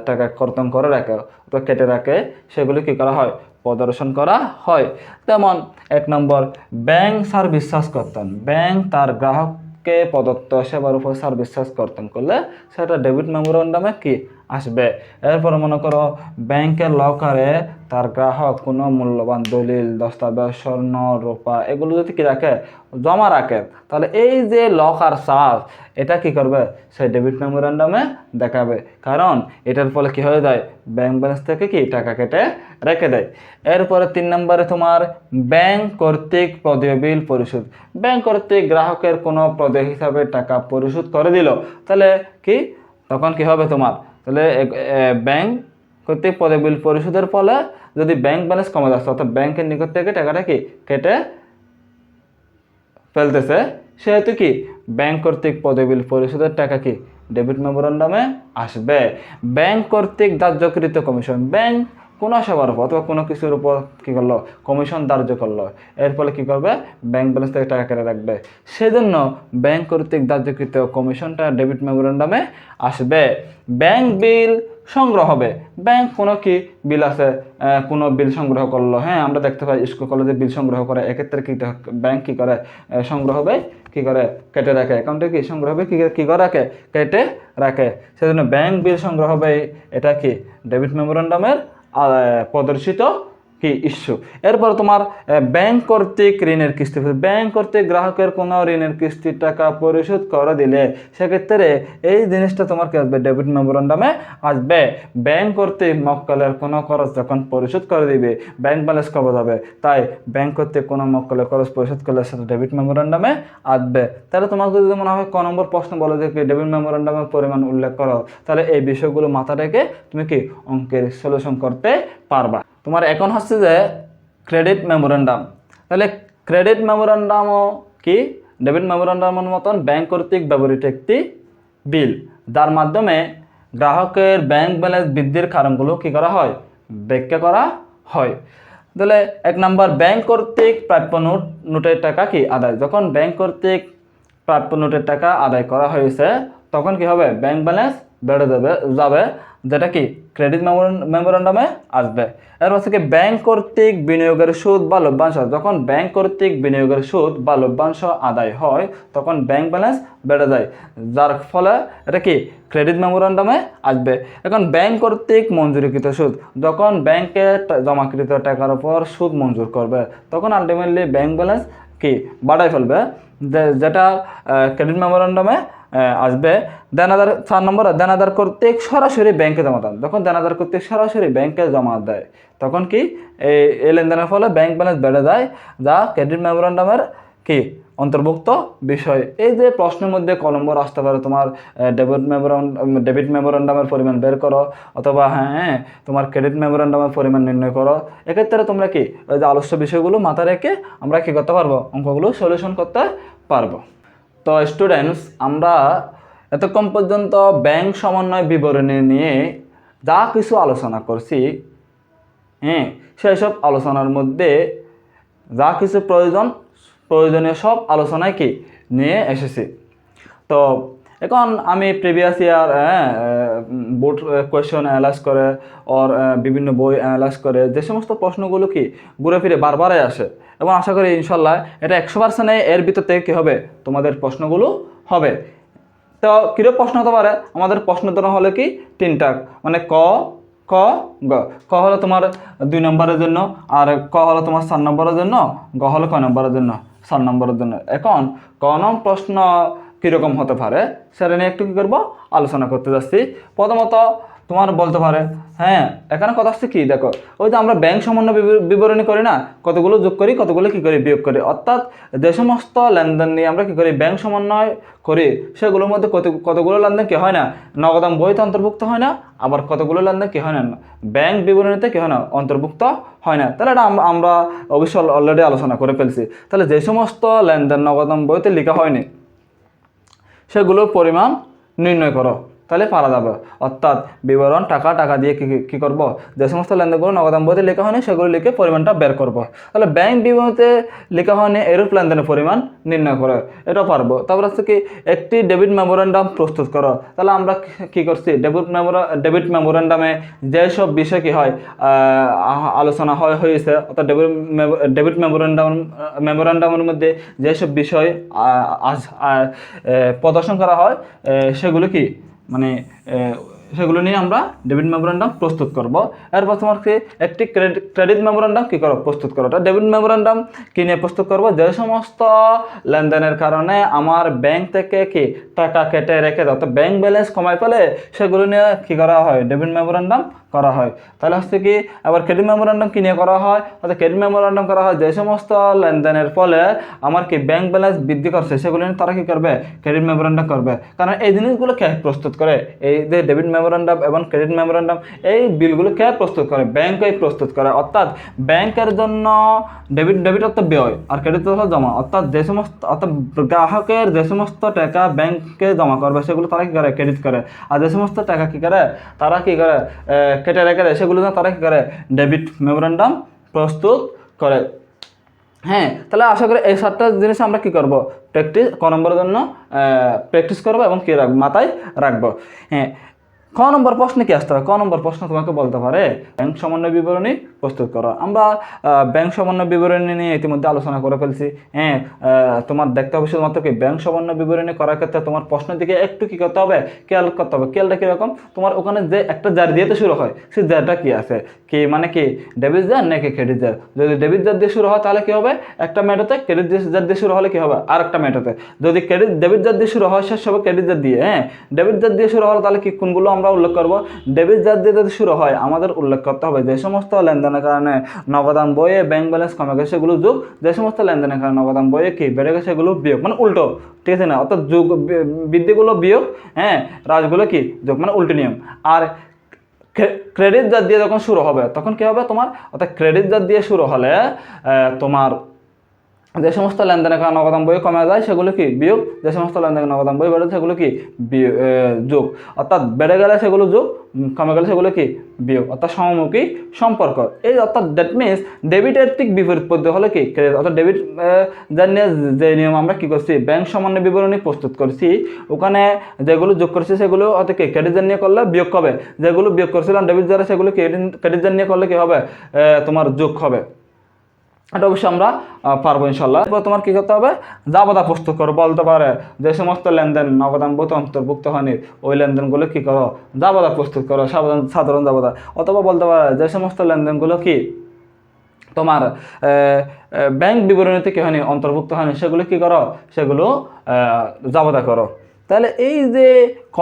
টাকা কর্তন করে রাখে অথবা কেটে রাখে, সেগুলি কী করা হয়, প্রদর্শন করা হয়। যেমন 1 নম্বর, ব্যাংক সার্ভিস চার্জ কর্তন। ব্যাংক তার গ্রাহককে প্রদত্ত সেবার উপর সার্ভিস চার্জ কর্তন করলে সেটা ডেবিট মেমোরেন্ডামে কি আসবে। এরপরে মনে করো ব্যাংকের লকারে তার গ্রাহক কোনো মূল্যবান দলিল, দস্তাবেজ, স্বর্ণ, রূপা এগুলো যদি কি রাখে, জমা রাখে, তাহলে এই যে লকার চার্জ এটা কি করবে, সেই ডেবিট মেমোরেন্ডামে দেখাবে। কারণ এটার ফলে কি হয়ে যায়, ব্যাংক ব্যালেন্স থেকে কি টাকা কেটে রেখে দেয়। এরপরে 3 নম্বরে তোমার ব্যাংক কর্তৃক প্রদেয় বিল পরিশোধ। ব্যাংক কর্তৃক গ্রাহকের কোনো প্রদেয় হিসাবে টাকা পরিশোধ করে দিল, তাহলে কি তখন কি হবে তোমার, তাহলে ব্যাংক কর্তৃক প্রদেয় বিল পরিশোধের ফলে যদি ব্যাংক ব্যালেন্স কমে যাচ্ছে, অর্থাৎ ব্যাংকের নিকট থেকে টাকাটা কি কেটে ফেলতেছে, সেহেতু কি ব্যাংক কর্তৃক প্রদেয় বিল পরিশোধের টাকা কি ডেবিট মেমোরেন্ডামে আসবে। ব্যাংক কর্তৃক ধার্যকৃত কমিশন। ব্যাংক কোনো সেবার উপর অথবা কোনো কিছুর উপর কী করলো, কমিশন ধার্য করলো, এর ফলে কী করবে, ব্যাংক ব্যালেন্স থেকে টাকা কেটে রাখবে। সেজন্য ব্যাংক কর্তৃক ধার্যকৃত কমিশনটা ডেবিট মেমোরেন্ডামে আসবে। ব্যাংক বিল সংগ্রহ হবে। ব্যাংক কোনো কি বিল আছে, কোনো বিল সংগ্রহ করলো, হ্যাঁ আমরা দেখতে পাই স্কুল কলেজে বিল সংগ্রহ করে, এক্ষেত্রে কি ব্যাংক কী করে, সংগ্রহ হবে কী করে, কেটে রাখে, অ্যাকাউন্টে কি সংগ্রহ হবে কী করে রাখে, কেটে রাখে। সেজন্য ব্যাংক বিল সংগ্রহ হবে, এটা কি ডেবিট মেমোরেন্ডামের প্রদর্শিত কি ইস্যু। এরপর তোমার ব্যাংক কর্তৃক ঋণের কিস্তি। ব্যাংক কর্তৃক গ্রাহকের কোনো ঋণের কিস্তির টাকা পরিশোধ করে দিলে সেক্ষেত্রে এই জিনিসটা তোমার কি আসবে, ডেবিট মেমোরেন্ডামে আসবে। ব্যাংক কর্তৃক মক্কেলের কোনো খরচ যখন পরিশোধ করে দিবে, ব্যাংক ব্যালেন্স কমে যাবে, তাই ব্যাংক কর্তৃক কোনো মক্কেলের খরচ পরিশোধ করলে সেটা ডেবিট মেমোরেন্ডামে আসবে। তাহলে তোমাকে যদি মনে হয় ক নম্বর প্রশ্ন বলে যে ডেবিট মেমোরেন্ডামের পরিমাণ উল্লেখ করো, তাহলে এই বিষয়গুলো মাথা রেখে তুমি কি অঙ্কের সলিউশন করতে পারবা। তোমার এখন হচ্ছে যে ক্রেডিট মেমোরেন্ডাম। তাহলে ক্রেডিট মেমোরেন্ডামও কি ডেবিট মেমোরেন্ডামের মতন ব্যাংক কর্তৃক ব্যবহৃত একটি বিল, যার মাধ্যমে গ্রাহকের ব্যাংক ব্যালেন্স বৃদ্ধির কারণগুলো কি করা হয়, ব্যাখ্যা করা হয়। তাহলে 1 নম্বর, ব্যাংক কর্তৃক প্রাপ্য নোটের টাকা কি আদায়। যখন ব্যাংক কর্তৃক প্রাপ্য নোটের টাকা আদায় করা হয়েছে তখন কি হবে, ব্যাংক ব্যালেন্স বেড়ে যাবে, যেটা কি ক্রেডিট মেমোরেন্ডামে আসবে। এর হচ্ছে কি ব্যাংক কর্তৃক বিনিয়োগের সুদ বা লভ্যাংশ। যখন ব্যাংক কর্তৃক বিনিয়োগের সুদ বা লভ্যাংশ আদায় হয় তখন ব্যাংক ব্যালেন্স বেড়ে যায়, যার ফলে এটা কি ক্রেডিট মেমোরেন্ডামে আসবে। এখন ব্যাংক কর্তৃক মঞ্জুরিকৃত সুদ। যখন ব্যাংকে জমাকৃত টাকার উপর সুদ মঞ্জুর করবে তখন আলটিমেটলি ব্যাংক ব্যালেন্স কি বাড়াই ফেলবে, যেটা ক্রেডিট মেমোরেন্ডামে আসবে। দেনাদার 4 নম্বর, দেনাদার কর্তৃক সরাসরি ব্যাংকে জমা দেন। যখন দেনাদার কর্তৃক সরাসরি ব্যাংকে জমা দেয় তখন কি এই লেনদেনের ফলে ব্যাংক ব্যালেন্স বেড়ে যায়, যা ক্রেডিট মেমোরেন্ডামের কি অন্তর্ভুক্ত বিষয়। এই যে প্রশ্নের মধ্যে ক নম্বর আসতে পারে তোমার ডেবিট মেমোরেন্ডামের পরিমাণ বের করো, অথবা হ্যাঁ তোমার ক্রেডিট মেমোরেন্ডামের পরিমাণ নির্ণয় করো। এক্ষেত্রে তোমরা কি ওই যে আলোচ্য বিষয়গুলো মাথায় রেখে আমরা কি করতে পারবো, অঙ্কগুলো সলিউশন করতে পারবো। তো স্টুডেন্টস, আমরা এতক্ষণ পর্যন্ত ব্যাংক সমন্বয় বিবরণী নিয়ে যা কিছু আলোচনা করছি, সেই সব আলোচনার মধ্যে যা কিছু প্রয়োজনীয় সব আলোচনায় কি নিয়ে এসেছি। তো এখন আমি previous year board question analyse করে ওর বিভিন্ন বই অ্যানালাইজ করে যে সমস্ত প্রশ্নগুলো কি ঘুরে ফিরে বারবারই আসে, এবং আশা করি ইনশাল্লাহ এটা 100% এর ভিতর থেকে কী হবে, তোমাদের প্রশ্নগুলো হবে। তো কীরকম প্রশ্ন হতে পারে, আমাদের প্রশ্ন ধরন হলে কি 3টা, মানে ক, খ, গ। ক হলো তোমার 2 নম্বরের জন্য, আর ক হলো তোমার 4 নম্বরের জন্য, গ হলো কয় নম্বরের জন্য, 4 নম্বরের জন্য। এখন ক নং প্রশ্ন কীরকম হতে পারে সেটা নিয়ে একটু কী করবো, আলোচনা করতে যাচ্ছি। প্রথমত তোমার বলতে পারে, হ্যাঁ এখানে কথা হচ্ছে কি, দেখো ওই যে আমরা ব্যাংক সমন্বয় বিবরণী করি না, কতগুলো যোগ করি, কতগুলো কী করি, বিয়োগ করি। অর্থাৎ যে সমস্ত লেনদেন নিয়ে আমরা কী করি, ব্যাংক সমন্বয় করি, সেগুলোর মধ্যে কতগুলো লেনদেন কী হয় না, নগদান বইতে অন্তর্ভুক্ত হয় না, আবার কতগুলো লেনদেন কী হয় না, ব্যাংক বিবরণীতে কী হয় না, অন্তর্ভুক্ত হয় না। তাহলে এটা আমরা অবশ্যই অলরেডি আলোচনা করে ফেলছি। তাহলে যে সমস্ত লেনদেন নগদান বইতে লেখা হয়নি সেগুলোর পরিমাণ নির্ণয় করো। তাহলে পারা যাবে। অর্থাৎ বিবরণ টাকা দিয়ে কী করব, যে সমস্ত লেনদেনগুলো নগদান বইতে লেখা হয়নি সেগুলো লিখে পরিমাণটা বের করব। তাহলে ব্যাংক বিবরণীতে লেখা হয়নি এরূপ লেনদেনের পরিমাণ নির্ণয় করে, এটাও পারবো। তারপর হচ্ছে কি একটি ডেবিট মেমোরেন্ডাম প্রস্তুত করো। তাহলে আমরা কি করছি, ডেবিট মেমোরেন্ডামে যেসব বিষয় কি হয় আলোচনা হয়েছে, অর্থাৎ ডেবিট মেমোরেন্ডামের মধ্যে যেসব বিষয় প্রদর্শন করা হয় সেগুলো কি মানে সেগুলো নিয়ে আমরা ডেবিট মেমোরেন্ডাম প্রস্তুত করব। এরপর তোমাকে একটি ক্রেডিট মেমোরেন্ডাম কী করো, প্রস্তুত করো। এটা ডেবিট মেমোরেন্ডাম কী নিয়ে প্রস্তুত করব, যে সমস্ত লেনদেনের কারণে আমার ব্যাংক থেকে কি টাকা কেটে রেখে দাও, তো ব্যাংক ব্যালেন্স কমায় ফেলে সেগুলো নিয়ে কী করা হয়, ডেবিট মেমোরেন্ডাম করা হয়। তাহলে হচ্ছে কি আবার ক্রেডিট মেমোরেন্ডাম কী নিয়ে করা হয়, অর্থাৎ ক্রেডিট মেমোরেন্ডাম করা হয় যে সমস্ত লেনদেনের ফলে আমার কি ব্যাংক ব্যালেন্স বৃদ্ধি করছে সেগুলো নিয়ে তারা কী করবে, ক্রেডিট মেমোরেন্ডাম করবে। কারণ এই জিনিসগুলো কে প্রস্তুত করে, এই যে ডেবিট মেমোরেন্ডাম এবং ক্রেডিট মেমোরেন্ডাম, এই বিলগুলো কে প্রস্তুত করে, ব্যাংকই প্রস্তুত করে। অর্থাৎ ব্যাংকের জন্য ডেবিট অর্থাৎ ব্যয় আর ক্রেডিট অর্থাৎ জমা, অর্থাৎ যে সমস্ত অর্থাৎ গ্রাহকের যে সমস্ত টাকা ব্যাংকে জমা করবে সেগুলো তারা কী করে, ক্রেডিট করে। আর যে সমস্ত টাকা কী করে, তারা কী করে কেটে রেখে দেয় সেগুলো তারা কী করে, ডেবিট মেমোরেন্ডাম প্রস্তুত করে। হ্যাঁ, তাহলে আশা করি এই 7টা জিনিস আমরা কী করবো, ক নম্বরের জন্য প্র্যাকটিস করবো এবং কী রাখবো, মাথায় রাখবো। হ্যাঁ, ক নম্বর প্রশ্নে কি আসতে হবে, ক নম্বর প্রশ্ন তোমাকে বলতে পারে ব্যাংক সমন্বয় বিবরণী প্রস্তুত করো। আমরা ব্যাংক সমন্বয় বিবরণী নিয়ে ইতিমধ্যে আলোচনা করে ফেলছি। হ্যাঁ, তোমার দেখতে হবে শুধুমাত্র কি ব্যাংক সমন্বয় বিবরণী করার ক্ষেত্রে তোমার প্রশ্নের দিকে একটু কী করতে হবে, খেয়াল করতে হবে। খেয়ালটা কীরকম, তোমার ওখানে যে একটা জার দিয়ে শুরু হয় সেই জারটা কী আছে, কি মানে কি ডেবিট জার নাকি ক্রেডিট জার। যদি ডেবিট জার দিয়ে শুরু হয় তাহলে কী হবে একটা মেটোতে, ক্রেডিট জার দিয়ে শুরু হলে কী হবে আর একটা মেটোতে। যদি ডেবিট জার দিয়ে শুরু হয় শেষ হবে ক্রেডিট জার দিয়ে। হ্যাঁ, ডেবিট জার দিয়ে শুরু হলে তাহলে কি কোনগুলো আমরা উল্লেখ করব, ডেবিট জার দিয়ে যদি শুরু হয় আমাদের উল্লেখ করতে হবে যে সমস্ত লেনদেনের কারণে নগদান বইয়ে ব্যাংক ব্যালেন্স কমে গেছে সেগুলো যোগ, যে সমস্ত লেনদেনের কারণে নগদান বইয়ে কি বেড়ে গেছে সেগুলো বিয়োগ, মানে উল্টো, ঠিক আছে না, অর্থাৎ যোগ বৃদ্ধিগুলো বিয়োগ, হ্যাঁ রাজগুলো কি যোগ, মানে উল্টো নিয়ম। আর ক্রেডিট জার দিয়ে যখন শুরু হবে তখন কি হবে তোমার, অর্থাৎ ক্রেডিট জার দিয়ে শুরু হলে তোমার যে সমস্ত লেনদেনের কারণে নগদান বই কমে যায় সেগুলো কি বিয়োগ, যে সমস্ত লেনদেনের নগদান বই বেড়ে সেগুলো কি যোগ, অর্থাৎ বেড়ে গেলে সেগুলো যোগ, কমে গেলে সেগুলো কি বিয়োগ, অর্থাৎ সমমুখী সম্পর্ক। এই অর্থাৎ দ্যাট মিনস ডেবিটের ঠিক বিপরীত পদ্ধতি হলে কি ক্রেডিট, অর্থাৎ ডেবিট যার নিয়ে যে নিয়ম আমরা কি করছি ব্যাংক সমন্বয় বিবরণী প্রস্তুত করছি, ওখানে যেগুলো যোগ করছি সেগুলো অর্থাৎ কি ক্রেডিট জার নিয়ে করলে বিয়োগ হবে, যেগুলো বিয়োগ করছিলাম ডেবিট যারা সেগুলো ক্রেডিট জার নিয়ে করলে কি হবে তোমার যোগ হবে। এটা অবশ্যই আমরা পারবো ইনশাল্লাহ। এরপর তোমার কী করতে হবে, জাবাদা প্রস্তুত করো। বলতে পারে যে সমস্ত লেনদেন নগদান বইতে অন্তর্ভুক্ত হয়নি ওই লেনদেনগুলো কী করো, জাবাদা প্রস্তুত করো, সাধারণ জাবাদা। অথবা বলতে পারে যে সমস্ত লেনদেনগুলো কি তোমার ব্যাংক বিবরণীতে কি হয়নি, অন্তর্ভুক্ত হয়নি সেগুলো কী করো, সেগুলো জাবাদা করো। তাহলে এই যে গ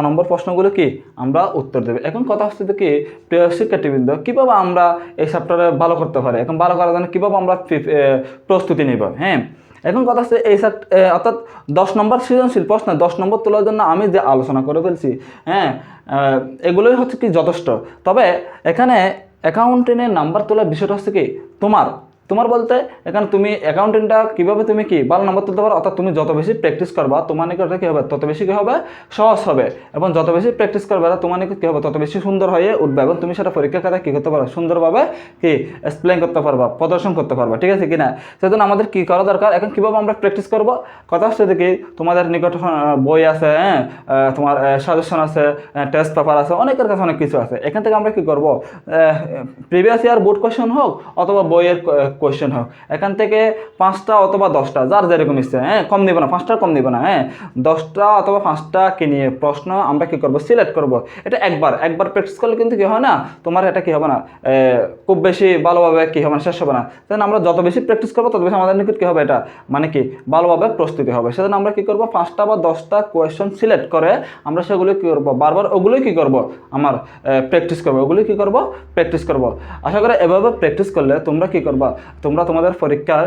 নম্বর প্রশ্নগুলো কি আমরা উত্তর দেবে। এখন কথা হচ্ছে কি প্রিয় শিক্ষার্থীবৃন্দ, কীভাবে আমরা এই চ্যাপ্টারে ভালো করতে পারি, এখন ভালো করার জন্য কীভাবে আমরা প্রস্তুতি নেব। হ্যাঁ, এখন কথা হচ্ছে এই অর্থাৎ 10 নম্বর সৃজনশীল প্রশ্ন 10 নম্বর তোলার জন্য আমি যে আলোচনা করে ফেলছি, হ্যাঁ এগুলোই হচ্ছে কি যথেষ্ট। তবে এখানে অ্যাকাউন্টিংয়ের নাম্বার তোলার বিষয়টা হচ্ছে কি তোমার বলতে এখানে তুমি অ্যাকাউন্টিংটা কীভাবে তুমি কি ভালো নাম্বার তুলতে পারো, অর্থাৎ তুমি যত বেশি প্র্যাকটিস করবা তোমার নিকট কী হবে, তত বেশি কী হবে সহজ হবে, এবং যত বেশি প্র্যাকটিস করবে তোমার নিকট কী হবে তত বেশি সুন্দর হয়ে উঠবে, এবং তুমি সেটা পরীক্ষা খাতায় কী করতে পারো, সুন্দরভাবে কি এক্সপ্লেন করতে পারবা, প্রদর্শন করতে পারবা, ঠিক আছে কিনা। সেজন্য আমাদের কী করা দরকার, এখন কীভাবে আমরা প্র্যাকটিস করবো, কথা হচ্ছে দেখি তোমাদের নিকট বই আছে, হ্যাঁ তোমার সাজেশন আছে, টেস্ট পেপার আছে, অনেকের কাছে অনেক কিছু আছে। এখান থেকে আমরা কী করবো, প্রিভিয়াস ইয়ার বোর্ড কোয়েশ্চেন হোক অথবা বইয়ের কোয়েশ্চেন হোক, এখান থেকে 5টা অথবা 10টা যার যেরকম ইচ্ছে, হ্যাঁ কম দিব না, 5টার কম দিব না, হ্যাঁ 10টা অথবা 5টা কে নিয়ে প্রশ্ন আমরা কী করবো, সিলেক্ট করব। এটা একবার প্র্যাকটিস করলে কিন্তু কী হয় না, তোমার এটা কী হবে না, খুব বেশি ভালোভাবে কী হবে না, শেষ হবে না। সেজন্য আমরা যত বেশি প্র্যাকটিস করবো তত বেশি আমাদের নিকট কী হবে, এটা মানে কি ভালোভাবে প্রস্তুতি হবে। সেজন্য আমরা কী করবো, 5টা বা 10টা কোয়েশ্চেন সিলেক্ট করে আমরা সেগুলো কী করবো, বারবার ওগুলোই কী করবো আমার প্র্যাকটিস করবো, ওগুলোই কী করবো প্র্যাকটিস করবো। আশা করি এভাবে প্র্যাকটিস করলে তোমরা কী করবা, তোমরা তোমাদের পরীক্ষার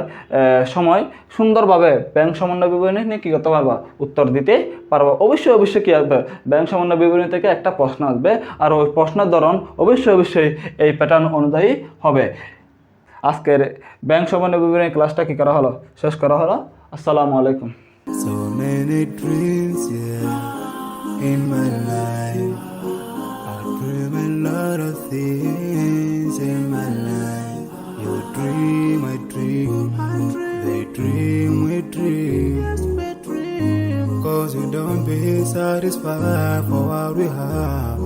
সময় সুন্দরভাবে ব্যাংক সমন্বয় বিবরণী নিয়ে কী করতে পারবা, উত্তর দিতে পারবা। অবশ্যই কী আসবে, ব্যাংক সমন্বয় বিবরণী থেকে একটা প্রশ্ন আসবে, আর ওই প্রশ্নের ধরন অবশ্যই এই প্যাটার্ন অনুযায়ী হবে। আজকের ব্যাংক সমন্বয় বিবরণী ক্লাসটা কী করা হলো, শেষ করা হলো। আসসালামু আলাইকুম। So many dreams, yeah. in my life. I dream a lot of things in my life. You dream, I dream. They dream, we dream. 'Cause you don't be satisfied for what we have.